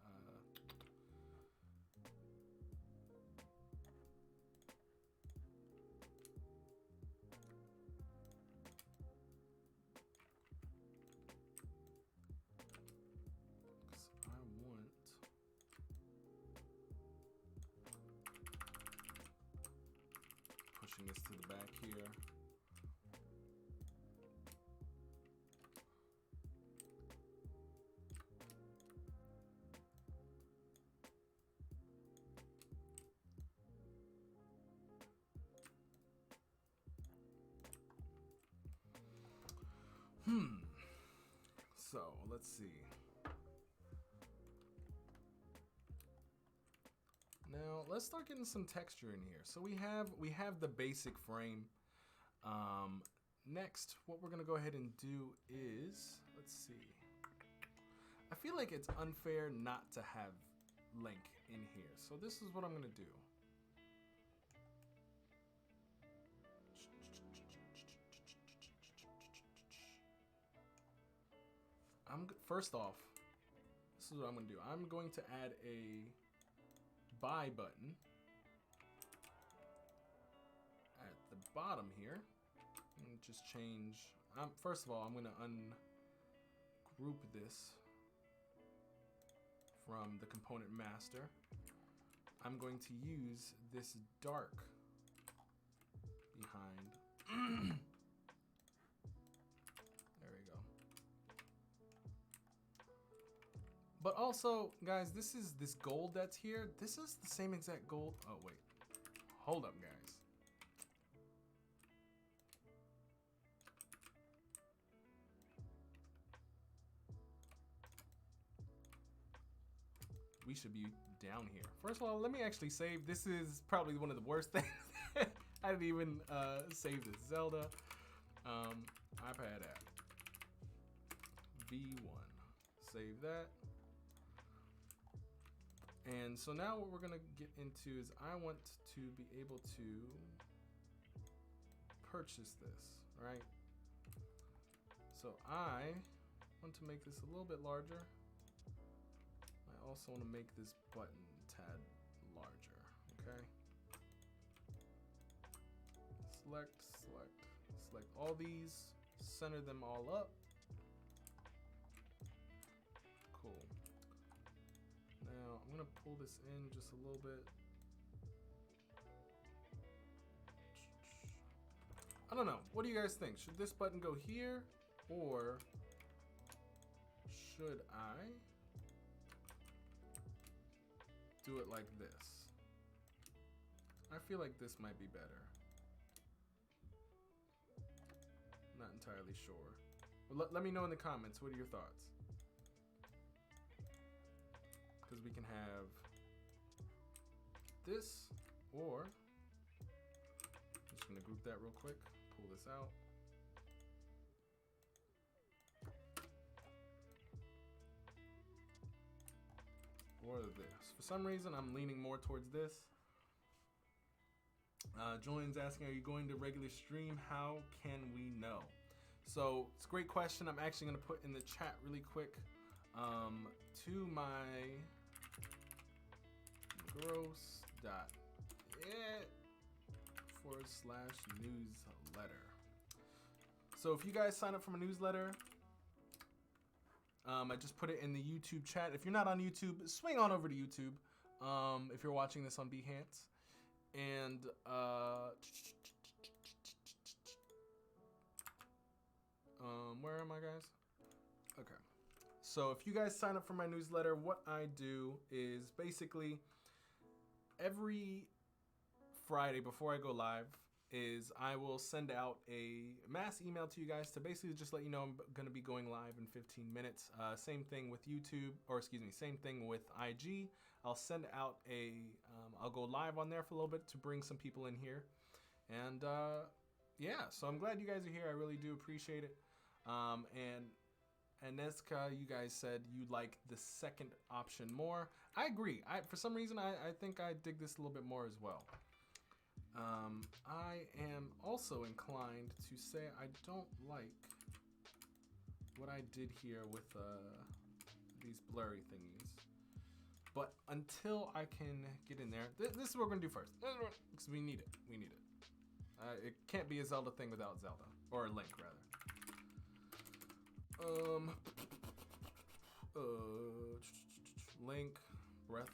A: pushing this to the back here. So let's see. Now let's start getting some texture in here. So we have the basic frame. Next, what we're gonna go ahead and do is, let's see. I feel like it's unfair not to have Link in here. So this is what I'm gonna do. First off, this is what I'm gonna do. I'm going to add a buy button at the bottom here, and just change. First of all, I'm gonna ungroup this from the component master, I'm going to use this dark behind. There we go. But also, guys, this gold that's here. This is the same exact gold. Oh, wait. Hold up, guys. We should be down here. First of all, let me actually save. This is probably one of the worst things. I didn't even save this. Zelda. iPad app. V1. Save that. And so now what we're gonna get into is I want to be able to purchase this, right? So I want to make this a little bit larger. I also want to make this button tad larger, okay? Select all these, center them all up. Cool. Now I'm gonna pull this in just a little bit. I don't know. What do you guys think? Should this button go here, or should I do it like this? I feel like this might be better. Not entirely sure. Well, let me know in the comments. What are your thoughts? Because we can have this, or I'm just gonna group that real quick. Pull this out. Or this. For some reason, I'm leaning more towards this. Julian's asking, are you going to regular stream? How can we know? So it's a great question. I'm actually going to put in the chat really quick to my groce.it/newsletter. So if you guys sign up for my newsletter, I just put it in the YouTube chat. If you're not on YouTube, swing on over to YouTube. If you're watching this on Behance. And where am I, guys? Okay. So if you guys sign up for my newsletter, what I do is basically every Friday before I go live is I will send out a mass email to you guys to basically just let you know I'm going to be going live in 15 minutes. Same thing with YouTube, or excuse me, same thing with IG. I'll send out I'll go live on there for a little bit to bring some people in here. And yeah, so I'm glad you guys are here. I really do appreciate it. And Neska, you guys said you like the second option more. I agree. For some reason, I think I dig this a little bit more as well. I am also inclined to say I don't like what I did here with these blurry thingies. But until I can get in there, this is what we're gonna do first, because we need it. We need it. It can't be a Zelda thing without Zelda, or a Link rather. Link, Breath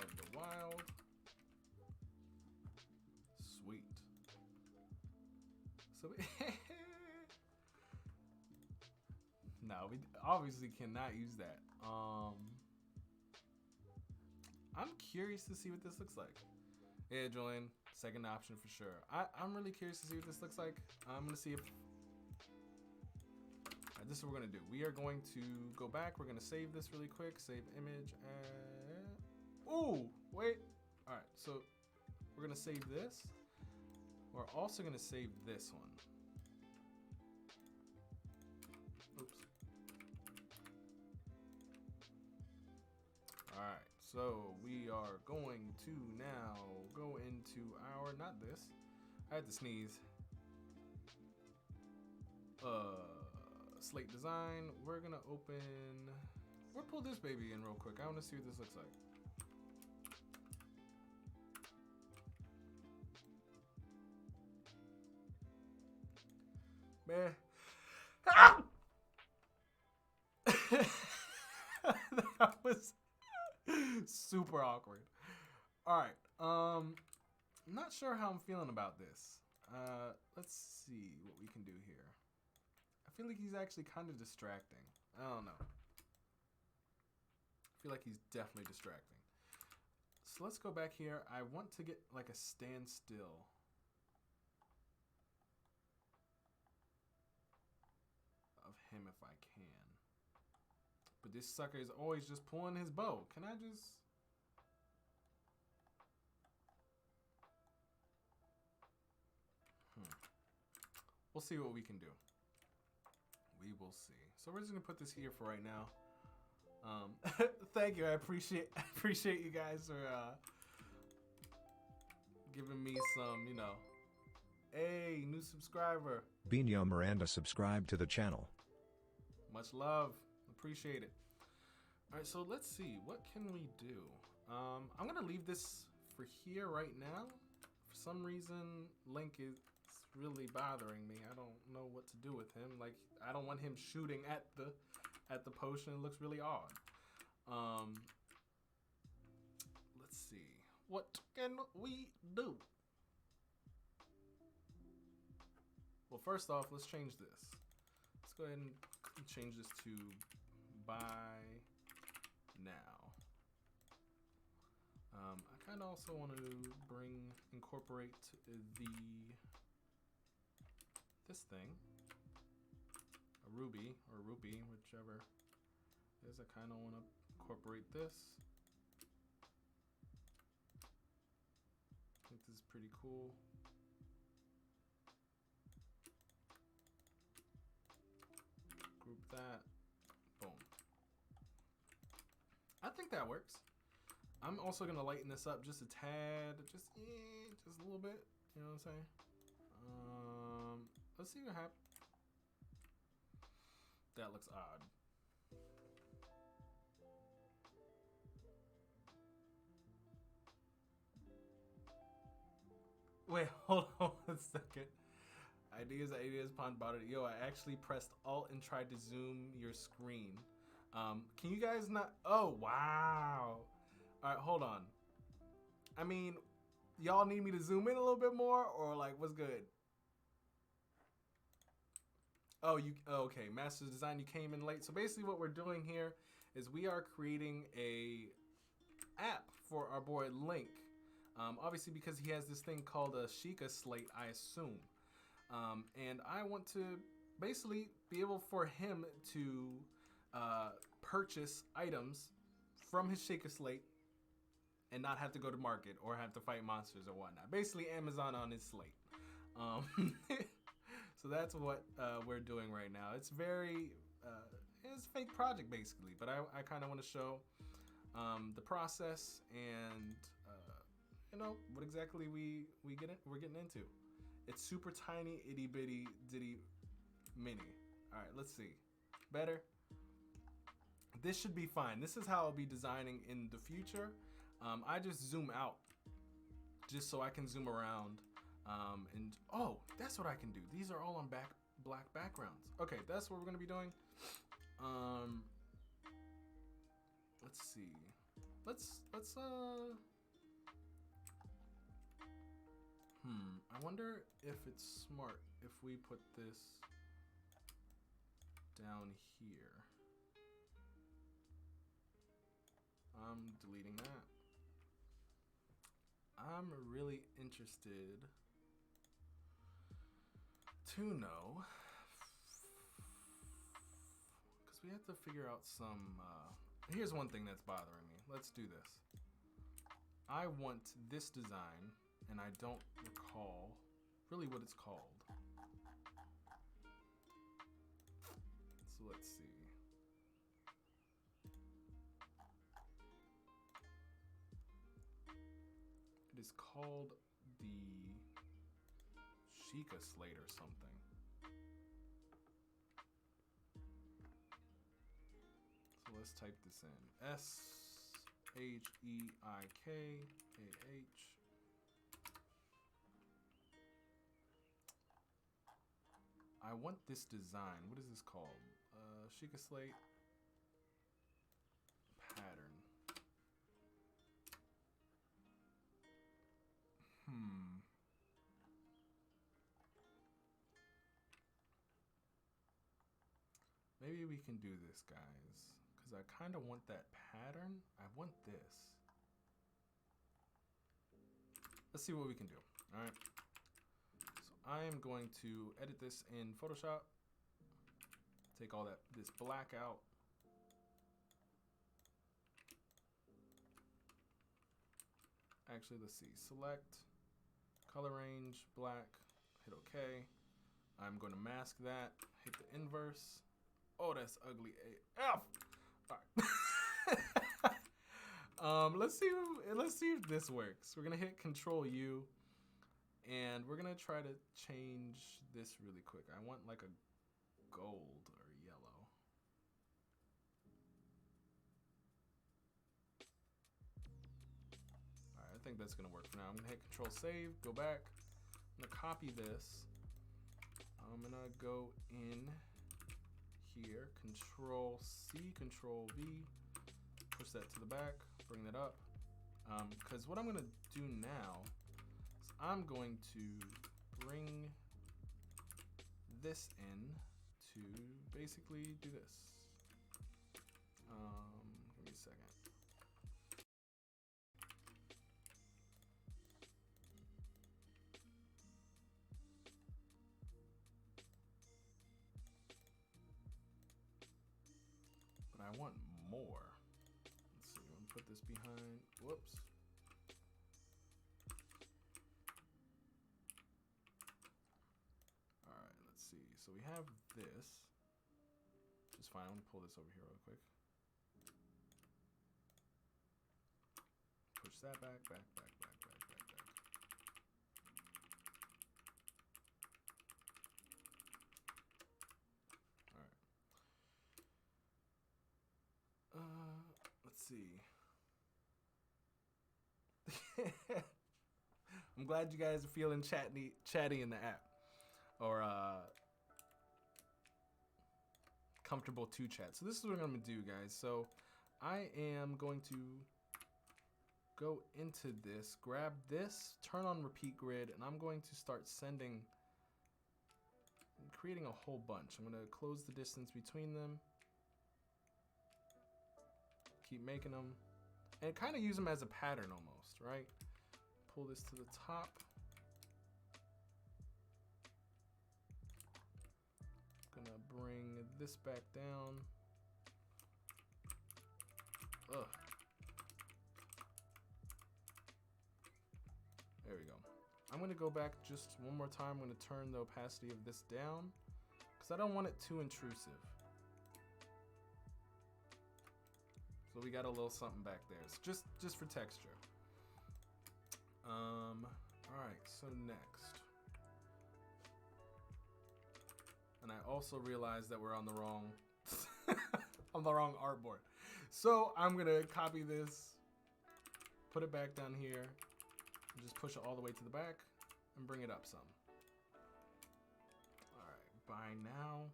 A: of the Wild. Sweet. So no, we obviously cannot use that. I'm curious to see what this looks like. Yeah, Julian, second option for sure. I'm really curious to see what this looks like. I'm gonna see if this is what we're gonna do. We are going to go back. We're gonna save this really quick. Save image. Ooh, wait. All right, so we're gonna save this. We're also gonna save this one. Oops. All right, so we are going to now go into our, not this. I had to sneeze. Slate design. We're gonna open. We'll pull this baby in real quick. I want to see what this looks like. Man. was super awkward. All right. Not sure how I'm feeling about this. Let's see what we can do here. I feel like he's actually kind of distracting. I don't know. I feel like he's definitely distracting. So let's go back here. I want to get like a standstill. Of him if I can. But this sucker is always just pulling his bow. Can I just... We'll see what we can do. We will see. So we're just gonna put this here for right now. Thank you. I appreciate you guys for giving me some, you know. Hey, new subscriber.
B: Bino Miranda subscribed to the channel.
A: Much love. Appreciate it. All right, so let's see. What can we do? I'm gonna leave this for here right now. For some reason, Link is really bothering me. I don't know what to do with him. Like, I don't want him shooting at the potion. It looks really odd. Let's see. What can we do? Well, first off, let's change this. Let's go ahead and change this to buy now. I kind of also want to incorporate this thing, a ruby or rupee, whichever it is. I kind of want to incorporate this. I think this is pretty cool. Group that. Boom. I think that works. I'm also gonna lighten this up just a tad, just a little bit. You know what I'm saying? Let's see what happens. That looks odd. Wait, hold on a second. Ideas pond about it. Yo, I actually pressed Alt and tried to zoom your screen. Can you guys not? Oh, wow. All right, hold on. I mean, y'all need me to zoom in a little bit more, or like, what's good? Oh, okay, Master Design, you came in late. So basically what we're doing here is we are creating a app for our boy Link. Obviously because he has this thing called a Sheikah slate, I assume. And I want to basically be able for him to purchase items from his Sheikah slate and not have to go to market or have to fight monsters or whatnot. Basically Amazon on his slate. So that's what we're doing right now. It's very, it's a fake project basically, but I kind of want to show the process and you know what exactly we're getting into. It's super tiny, itty bitty ditty mini. All right, let's see. Better. This should be fine. This is how I'll be designing in the future. I just zoom out just so I can zoom around. And oh, that's what I can do. These are all on black backgrounds. Okay, that's what we're gonna be doing. Let's see. Let's I wonder if it's smart if we put this down here. I'm deleting that. I'm really interested to know, because we have to figure out some, here's one thing that's bothering me. Let's do this. I want this design, and I don't recall really what it's called. So let's see. It is called the Sheikah slate or something. So let's type this in. S-H-E-I-K-A-H. I want this design. What is this called? Sheikah slate pattern. Maybe we can do this, guys, because I kind of want that pattern. I want this. Let's see what we can do. All right. So I am going to edit this in Photoshop. Take all this black out. Actually, let's see. Select, color range, black, hit OK. I'm going to mask that, hit the inverse. Oh, that's ugly AF. All right. Let's see if this works. We're gonna hit Control U, and we're gonna try to change this really quick. I want like a gold or yellow. All right, I think that's gonna work for now. I'm gonna hit Control Save, go back. I'm gonna copy this. I'm gonna go in here, Control C, Control V, push that to the back, bring that up. Because what I'm gonna do now is I'm going to bring this in to basically do this. Give me a second. But I want more. Let's see, I'm gonna put this behind, whoops. All right, let's see. So we have this, which is fine. I'm gonna pull this over here real quick. Push that back, back, back, back, back, back, back. All right. Let's see. I'm glad you guys are feeling chatty in the app, or comfortable to chat. So this is what I'm gonna do, guys. So I am going to go into this, grab this, turn on repeat grid, and I'm going to start creating a whole bunch. I'm gonna close the distance between them, keep making them, and kind of use them as a pattern almost, right? Pull this to the top. Gonna bring this back down. Ugh. There we go. I'm gonna go back just one more time. I'm gonna turn the opacity of this down because I don't want it too intrusive. So we got a little something back there. It's just for texture. All right, so next. And I also realized that we're on the wrong on the wrong artboard. So I'm gonna copy this, put it back down here, and just push it all the way to the back and bring it up some. All right, by now,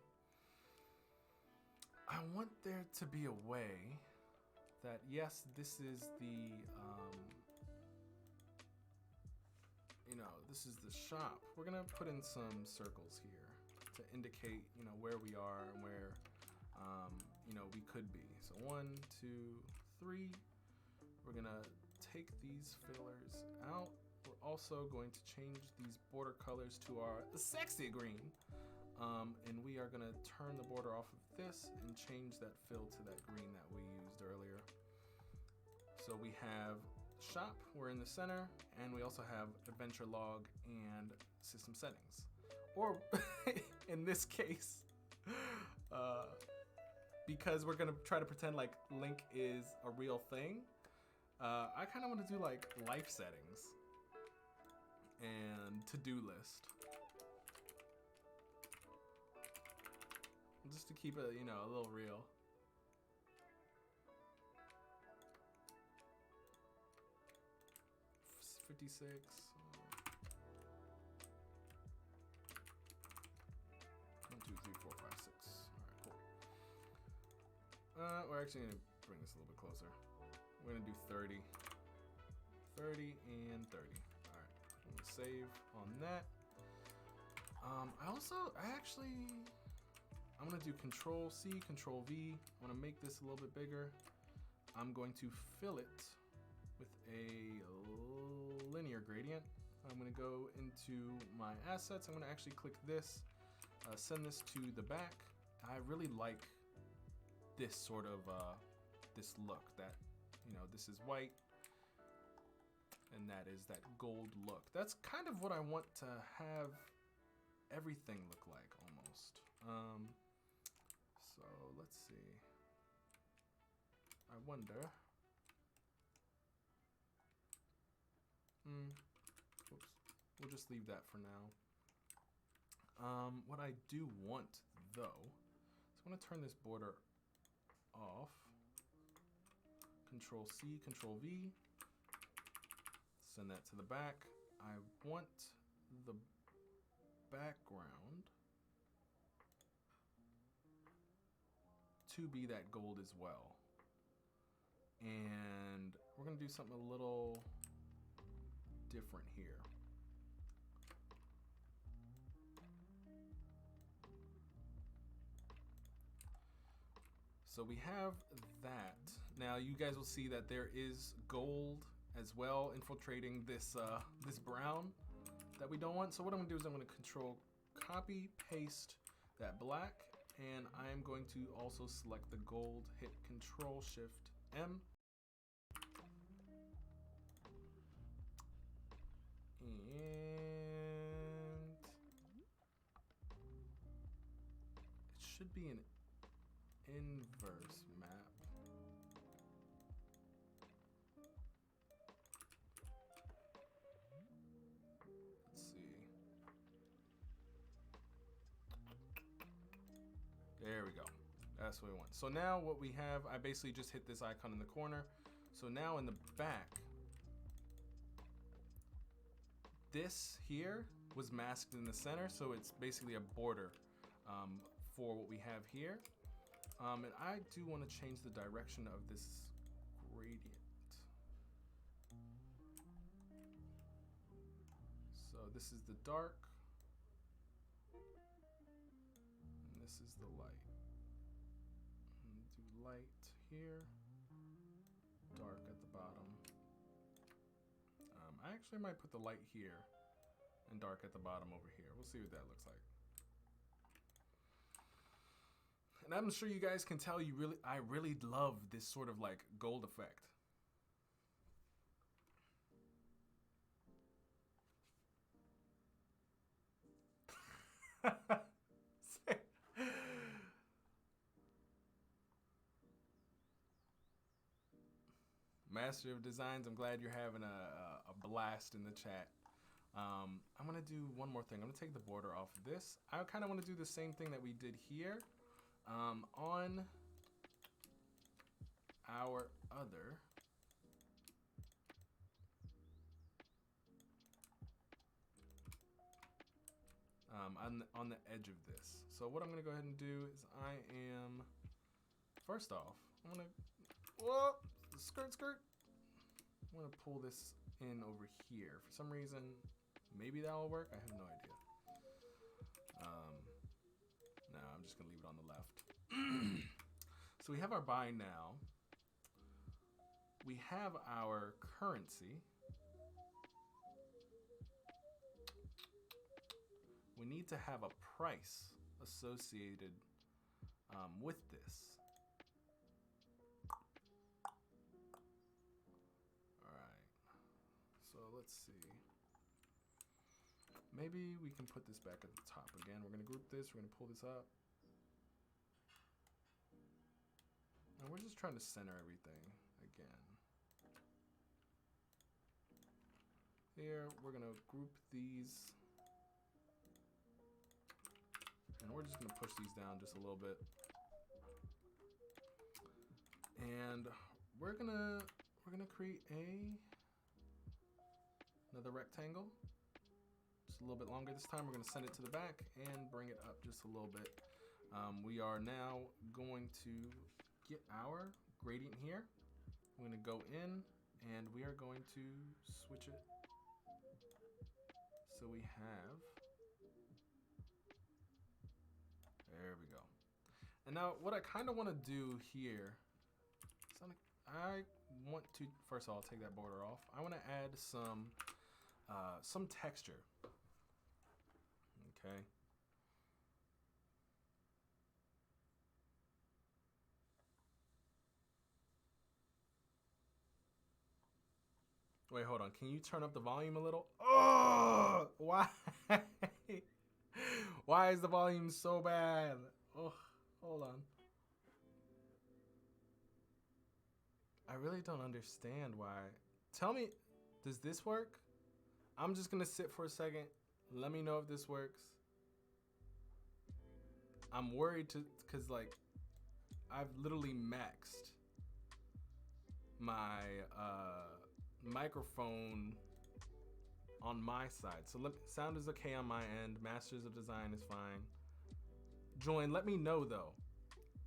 A: I want there to be a way that, yes, this is the, this is the shop. We're gonna put in some circles here to indicate, where we are and where, we could be. So 1, 2, 3. We're gonna take these fillers out. We're also going to change these border colors to our sexy green. And we are gonna turn the border off of this and change that fill to that green that we used earlier. So we have shop, we're in the center, and we also have adventure log and system settings. Or in this case, because we're gonna try to pretend like Link is a real thing, I kind of want to do like life settings and to-do list. Just to keep it, a little real. $56. 1, 2, 3, 4, 5, 6. All right, cool. We're actually gonna bring this a little bit closer. We're gonna do 30, 30, and 30. All right, I'm gonna save on that. I'm gonna do Control C, Control V. I'm gonna make this a little bit bigger. I'm going to fill it with a linear gradient. I'm gonna go into my assets. I'm gonna actually click this, send this to the back. I really like this sort of, this look that, you know, this is white and that is that gold look. That's kind of what I want to have everything look like almost. So let's see. I wonder. Oops. We'll just leave that for now. What I do want though, so I'm gonna turn this border off. Control C, Control V. Send that to the back. I want the background to be that gold as well. And we're gonna do something a little different here. So we have that. Now you guys will see that there is gold as well infiltrating this this brown that we don't want. So what I'm gonna do is I'm gonna Control copy, paste that black, and I'm going to also select the gold, hit Control Shift M. And it should be an inverse map. Let's see. There we go. That's what we want. So now what we have, I basically just hit this icon in the corner. So now in the back, this here was masked in the center, so it's basically a border for what we have here. And I do want to change the direction of this gradient. So this is the dark, and this is the light. Do light here, dark at the bottom. I actually might put the light here and dark at the bottom over here. We'll see what that looks like. And I'm sure you guys can tell I really love this sort of like gold effect. Master of Designs, I'm glad you're having a blast in the chat. I'm gonna do one more thing. I'm gonna take the border off of this. I kind of want to do the same thing that we did here on our other. On the edge of this. So what I'm gonna go ahead and do is I am, first off, I'm gonna, whoa, skirt. I'm gonna pull this in over here. For some reason, maybe that'll work. I have no idea. No, I'm just gonna leave it on the left. So we have our buy now. We have our currency. We need to have a price associated with this. So let's see. Maybe we can put this back at the top again. We're gonna group this, we're gonna pull this up. And we're just trying to center everything again. Here, we're gonna group these. And we're just gonna push these down just a little bit. And we're gonna create another rectangle, just a little bit longer this time. We're going to send it to the back and bring it up just a little bit. We are now going to get our gradient here. We're going to go in and we are going to switch it. So we have, there we go. And now what I kind of want to do here, I want to, first of all, take that border off. I want to add some texture. Okay. Wait, hold on. Can you turn up the volume a little? Oh, why? Why is the volume so bad? Oh, hold on. I really don't understand why. Tell me, does this work? I'm just gonna sit for a second. Let me know if this works. I'm worried cause like, I've literally maxed my microphone on my side. So sound is okay on my end. Masters of Design is fine. Join, let me know though.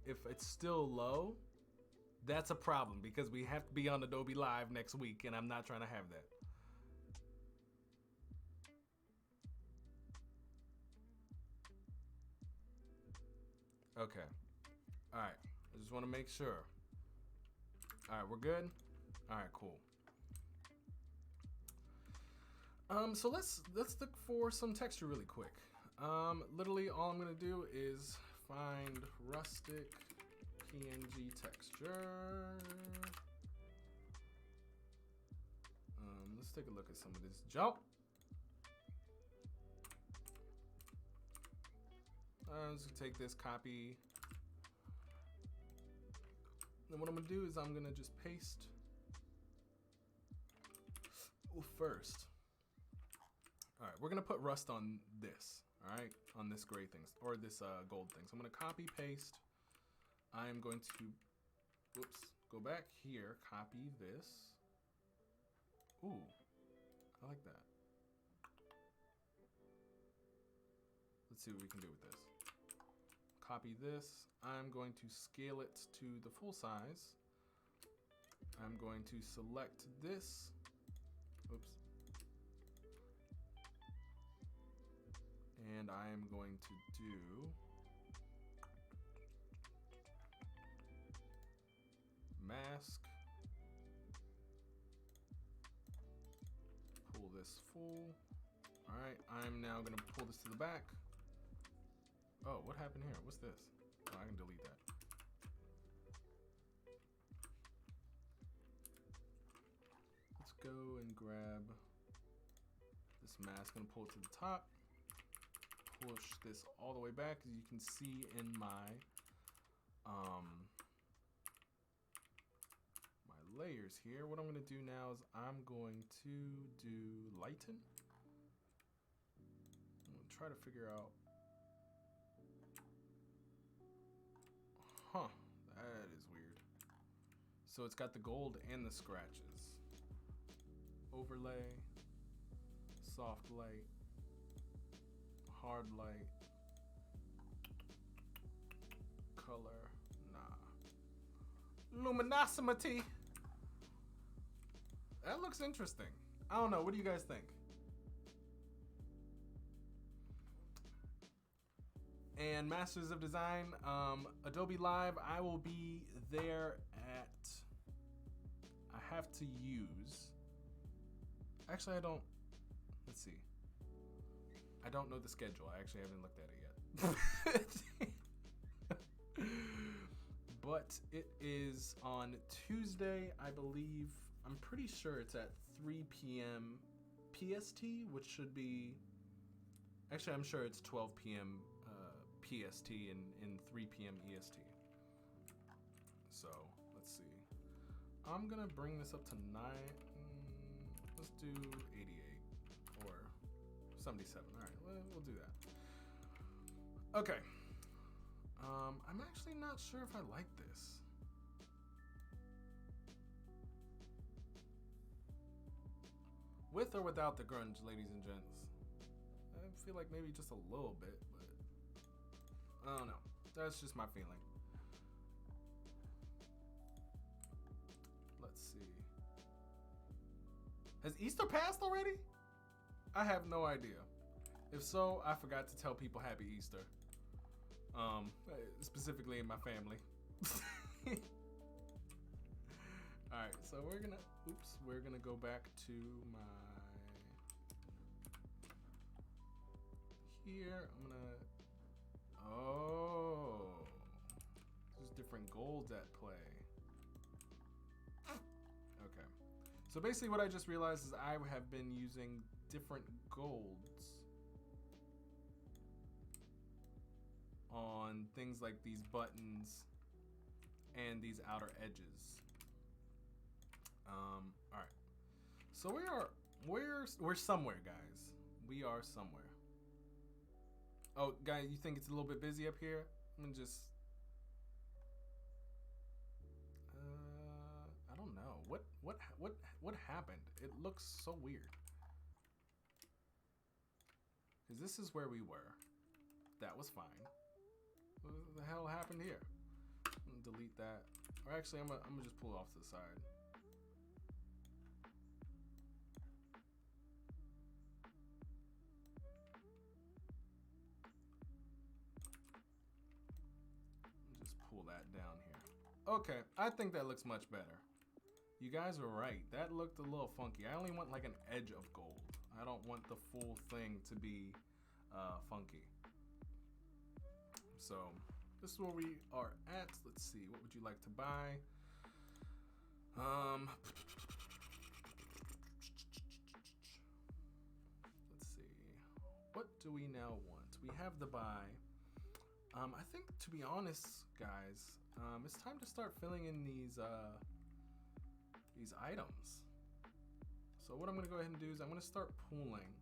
A: If it's still low, that's a problem because we have to be on Adobe Live next week and I'm not trying to have that. Okay. All right. I just want to make sure. All right, we're good. All right, cool. So let's look for some texture really quick. Literally all I'm gonna do is find rustic PNG texture. Let's take a look at some of this jump. I'm just gonna take this copy. Then what I'm gonna do is I'm gonna just paste. First. All right, we're gonna put rust on this. All right, on this gray thing or this gold thing. So I'm gonna copy paste. I am going to, whoops, go back here, copy this. Ooh, I like that. Let's see what we can do with this. Copy this. I'm going to scale it to the full size. I'm going to select this. Oops. And I am going to do mask. Pull this full. All right, I'm now gonna pull this to the back. Oh, what happened here? What's this? Oh, I can delete that. Let's go and grab this mask. I'm gonna pull it to the top. Push this all the way back, as you can see in my my layers here. What I'm gonna do now is I'm going to do lighten. I'm gonna try to figure out. Huh, that is weird. So it's got the gold and the scratches. Overlay, soft light, hard light, color, nah. Luminosity. That looks interesting. I don't know, what do you guys think? And Masters of Design, Adobe Live, I will be there at, I have to use, actually I don't, let's see. I don't know the schedule. I actually haven't looked at it yet. But it is on Tuesday, I believe. I'm pretty sure it's at 3 p.m. PST, which should be, actually I'm sure it's 12 p.m. PST and 3 p.m. EST. So let's see. I'm gonna bring this up to 9. Let's do 88 or 77. All right, we'll do that. Okay. I'm actually not sure if I like this. With or without the grunge, ladies and gents? I feel like maybe just a little bit, but I don't know. That's just my feeling. Let's see. Has Easter passed already? I have no idea. If so, I forgot to tell people Happy Easter. Specifically in my family. All right, so we're gonna go back to my here. I'm gonna, oh, there's different golds at play. Okay, so basically what I just realized is I have been using different golds on things like these buttons and these outer edges. All right, so we're somewhere, guys. We are somewhere. Oh, guys, you think it's a little bit busy up here? I'm gonna just, I don't know. What happened? It looks so weird. Cause this is where we were. That was fine. What the hell happened here? I'm gonna delete that. Or actually, I'm gonna just pull it off to the side. Just pull that down here. Okay, I think that looks much better. You guys were right. That looked a little funky. I only want like an edge of gold. I don't want the full thing to be funky. So this is where we are at. Let's see. What would you like to buy? Let's see. What do we now want? We have the buy. I think, to be honest, guys, it's time to start filling in these items. So what I'm gonna go ahead and do is I'm gonna start pooling.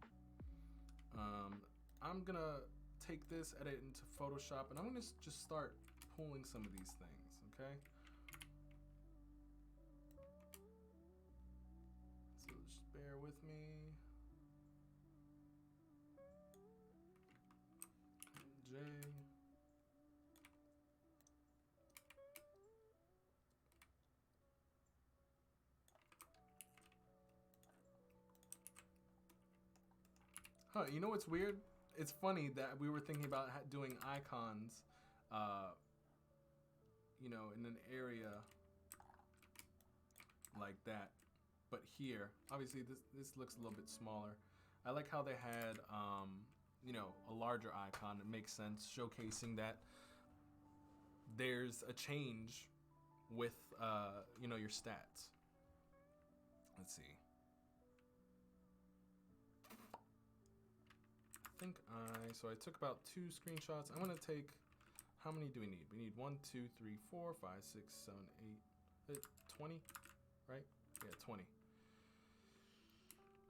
A: I'm gonna take this, edit into Photoshop, and I'm gonna just start pooling some of these things, okay? So just bear with me. J. Huh, you know what's weird? It's funny that we were thinking about doing icons, you know, in an area like that. But here, obviously this looks a little bit smaller. I like how they had, you know, a larger icon. It makes sense, showcasing that there's a change with, you know, your stats. Let's see. So I took about 2 screenshots. I'm gonna take, how many do we need? We need 1, 2, 3, 4, 5, 6, 7, 8, 20, right? Yeah, 20.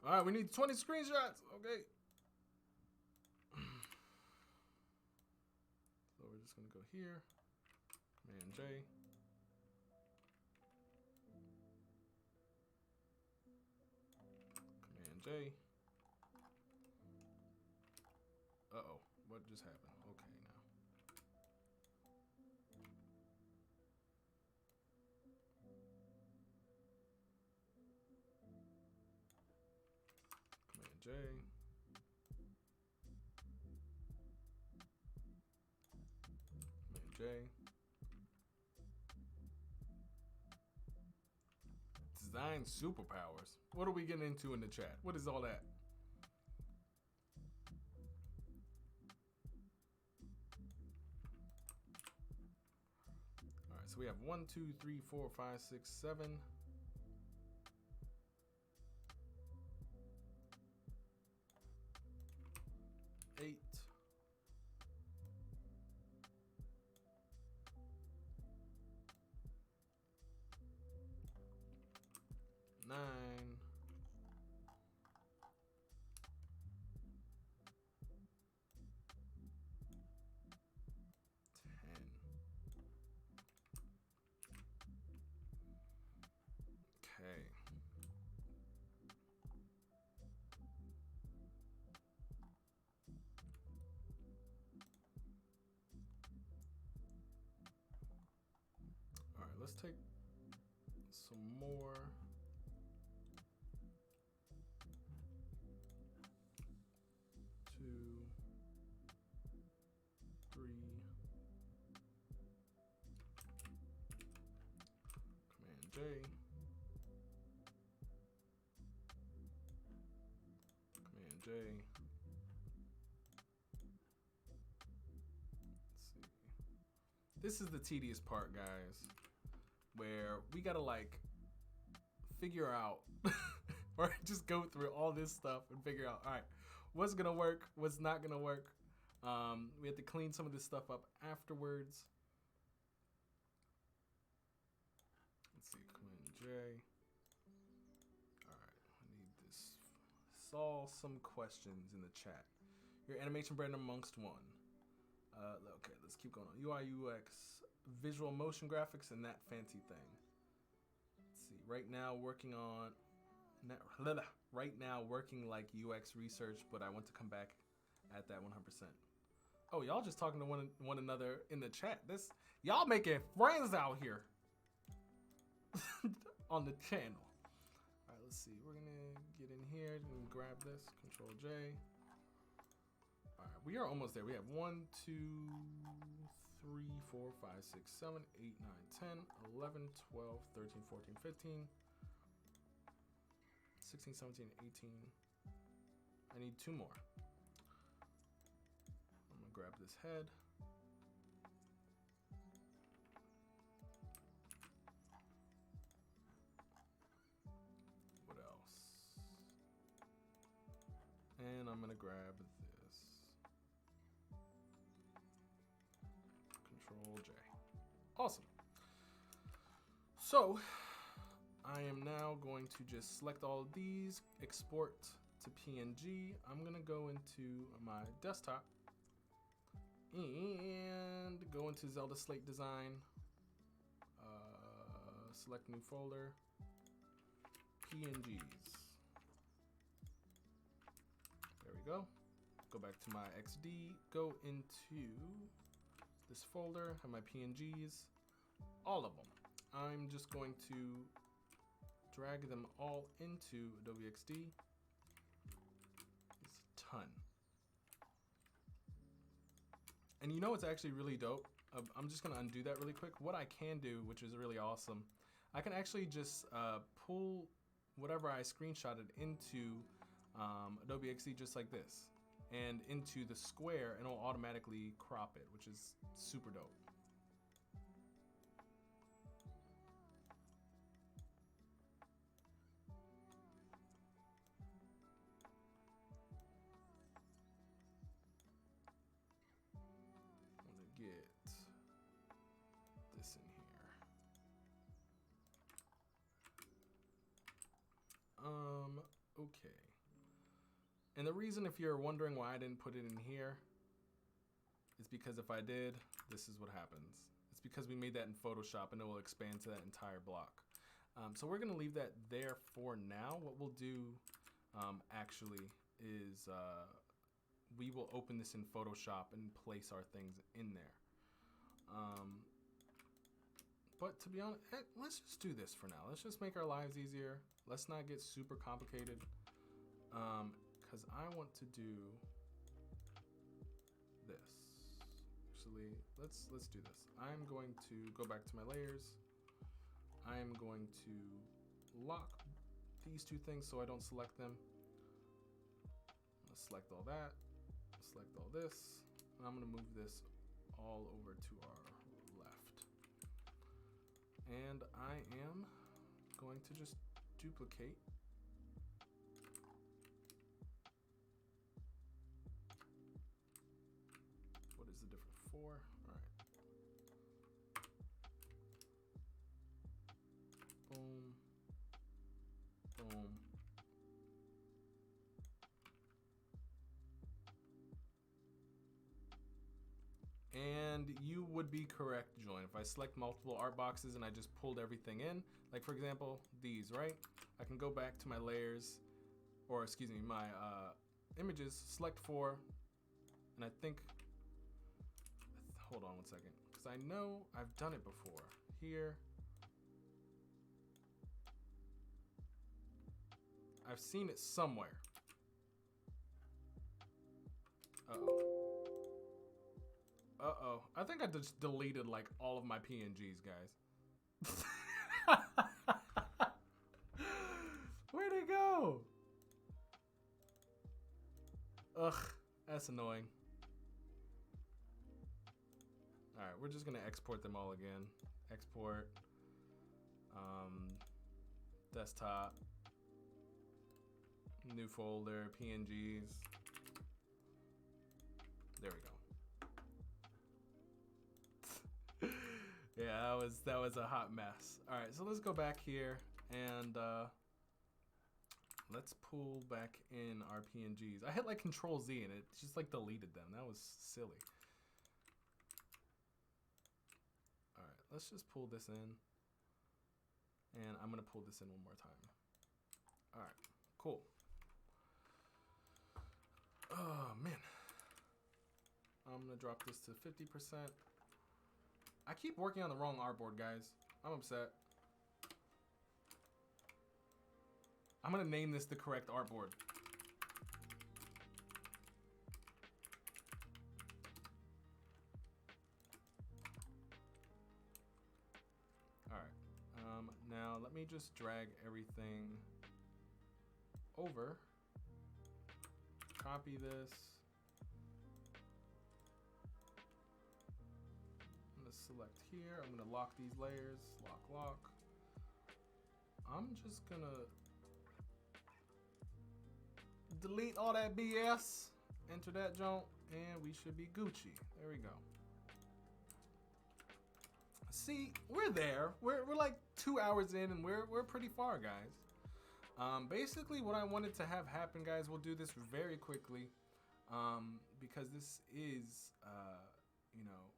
A: All right, we need 20 screenshots, okay. So we're just gonna go here, Command J. Command J. Uh-oh, what just happened? Okay, now. Command J. Command J. Design superpowers. What are we getting into in the chat? What is all that? So we have 1, 2, 3, 4, 5, 6, 7. 8. 9. 10. Okay. All right, let's take some more. Two, 3, J. Command J. Let's see. This is the tedious part, guys, where we gotta like figure out or just go through all this stuff and figure out, all right, what's gonna work, what's not gonna work. We have to clean some of this stuff up afterwards. Let's see, Command J. All right, I need this. Solve some questions in the chat. Your animation brand amongst one. Okay, let's keep going on. UI, UX, visual motion graphics, and that fancy thing. Let's see, right now working like UX research, but I want to come back at that 100%. Oh, y'all just talking to one another in the chat. Y'all making friends out here on the channel. All right, let's see. We're gonna get in here and grab this. Control J. All right, we are almost there. We have 1, 2, 3, 4, 5, 6, 7, 8, 9, 10, 11, 12, 13, 14, 15, 16, 17, 18. I need 2 more. I'm gonna grab this head. What else? And I'm gonna grab this. Control J. Awesome. So I am now going to just select all of these, export to PNG. I'm gonna go into my desktop and go into Zelda Slate Design, select new folder, PNGs. There we go. Go back to my XD, go into this folder, have my PNGs, all of them. I'm just going to drag them all into Adobe XD. It's a ton. And you know what's actually really dope? I'm just gonna undo that really quick. What I can do, which is really awesome, I can actually just pull whatever I screenshotted into Adobe XD just like this, and into the square, and it'll automatically crop it, which is super dope. I'm gonna get this in here. Okay. And the reason, if you're wondering why I didn't put it in here, is because if I did, this is what happens. It's because we made that in Photoshop and it will expand to that entire block. So we're gonna leave that there for now. What we'll do actually is we will open this in Photoshop and place our things in there. But to be honest, let's just do this for now. Let's just make our lives easier. Let's not get super complicated. Because I want to do this. Actually, let's do this. I'm going to go back to my layers. I'm going to lock these 2 things so I don't select them. Let's select all that. Select all this. And I'm going to move this all over to our left. And I am going to just duplicate. What is the difference? 4. All right. Boom. Boom. And you would be correct, Julian. If I select multiple art boxes and I just pulled everything in, like for example, these, right? I can go back to my layers, or excuse me, my images, select 4, and I think, hold on one second, because I know I've done it before. Here, I've seen it somewhere. Uh-oh. Uh-oh. I think I just deleted like all of my PNGs, guys. that's annoying. All right, we're just gonna export them all again. Export, desktop, new folder, PNGs. There we go. Yeah, that was a hot mess. All right, so let's go back here and let's pull back in our PNGs. I hit like Control Z and it just like deleted them. That was silly. All right, let's just pull this in. And I'm gonna pull this in one more time. All right, cool. Oh man. I'm gonna drop this to 50%. I keep working on the wrong artboard, guys. I'm upset. I'm gonna name this the correct artboard. All right. Now let me just drag everything over. Copy this. I'm gonna select here. I'm gonna lock these layers. Lock. I'm just gonna delete all that BS. Enter that junk, and we should be Gucci. There we go. See, we're there. We're like 2 hours in, and we're pretty far, guys. Basically, what I wanted to have happen, guys, we'll do this very quickly, because this is, you know,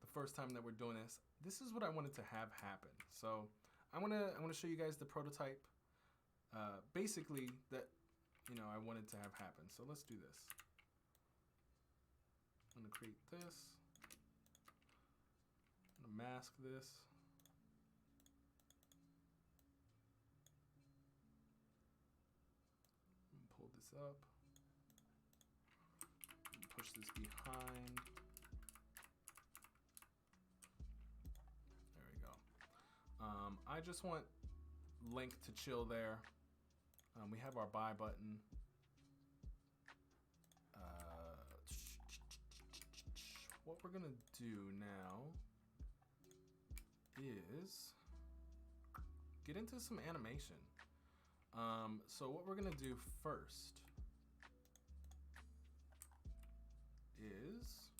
A: the first time that we're doing this. This is what I wanted to have happen. So I want to show you guys the prototype, basically that, you know, I wanted to have happen. So let's do this. I'm gonna create this. I'm gonna mask this. Pull this up, push this behind. There we go. I just want Link to chill there. We have our buy button. What we're gonna do now is get into some animation. So what we're gonna do first is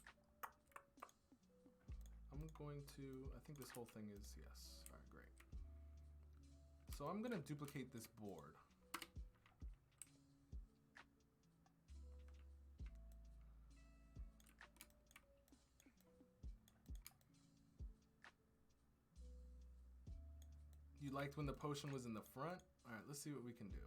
A: I'm going to, I think this whole thing is, yes, all right, great. So I'm gonna duplicate this board. You liked when the potion was in the front? All right, let's see what we can do.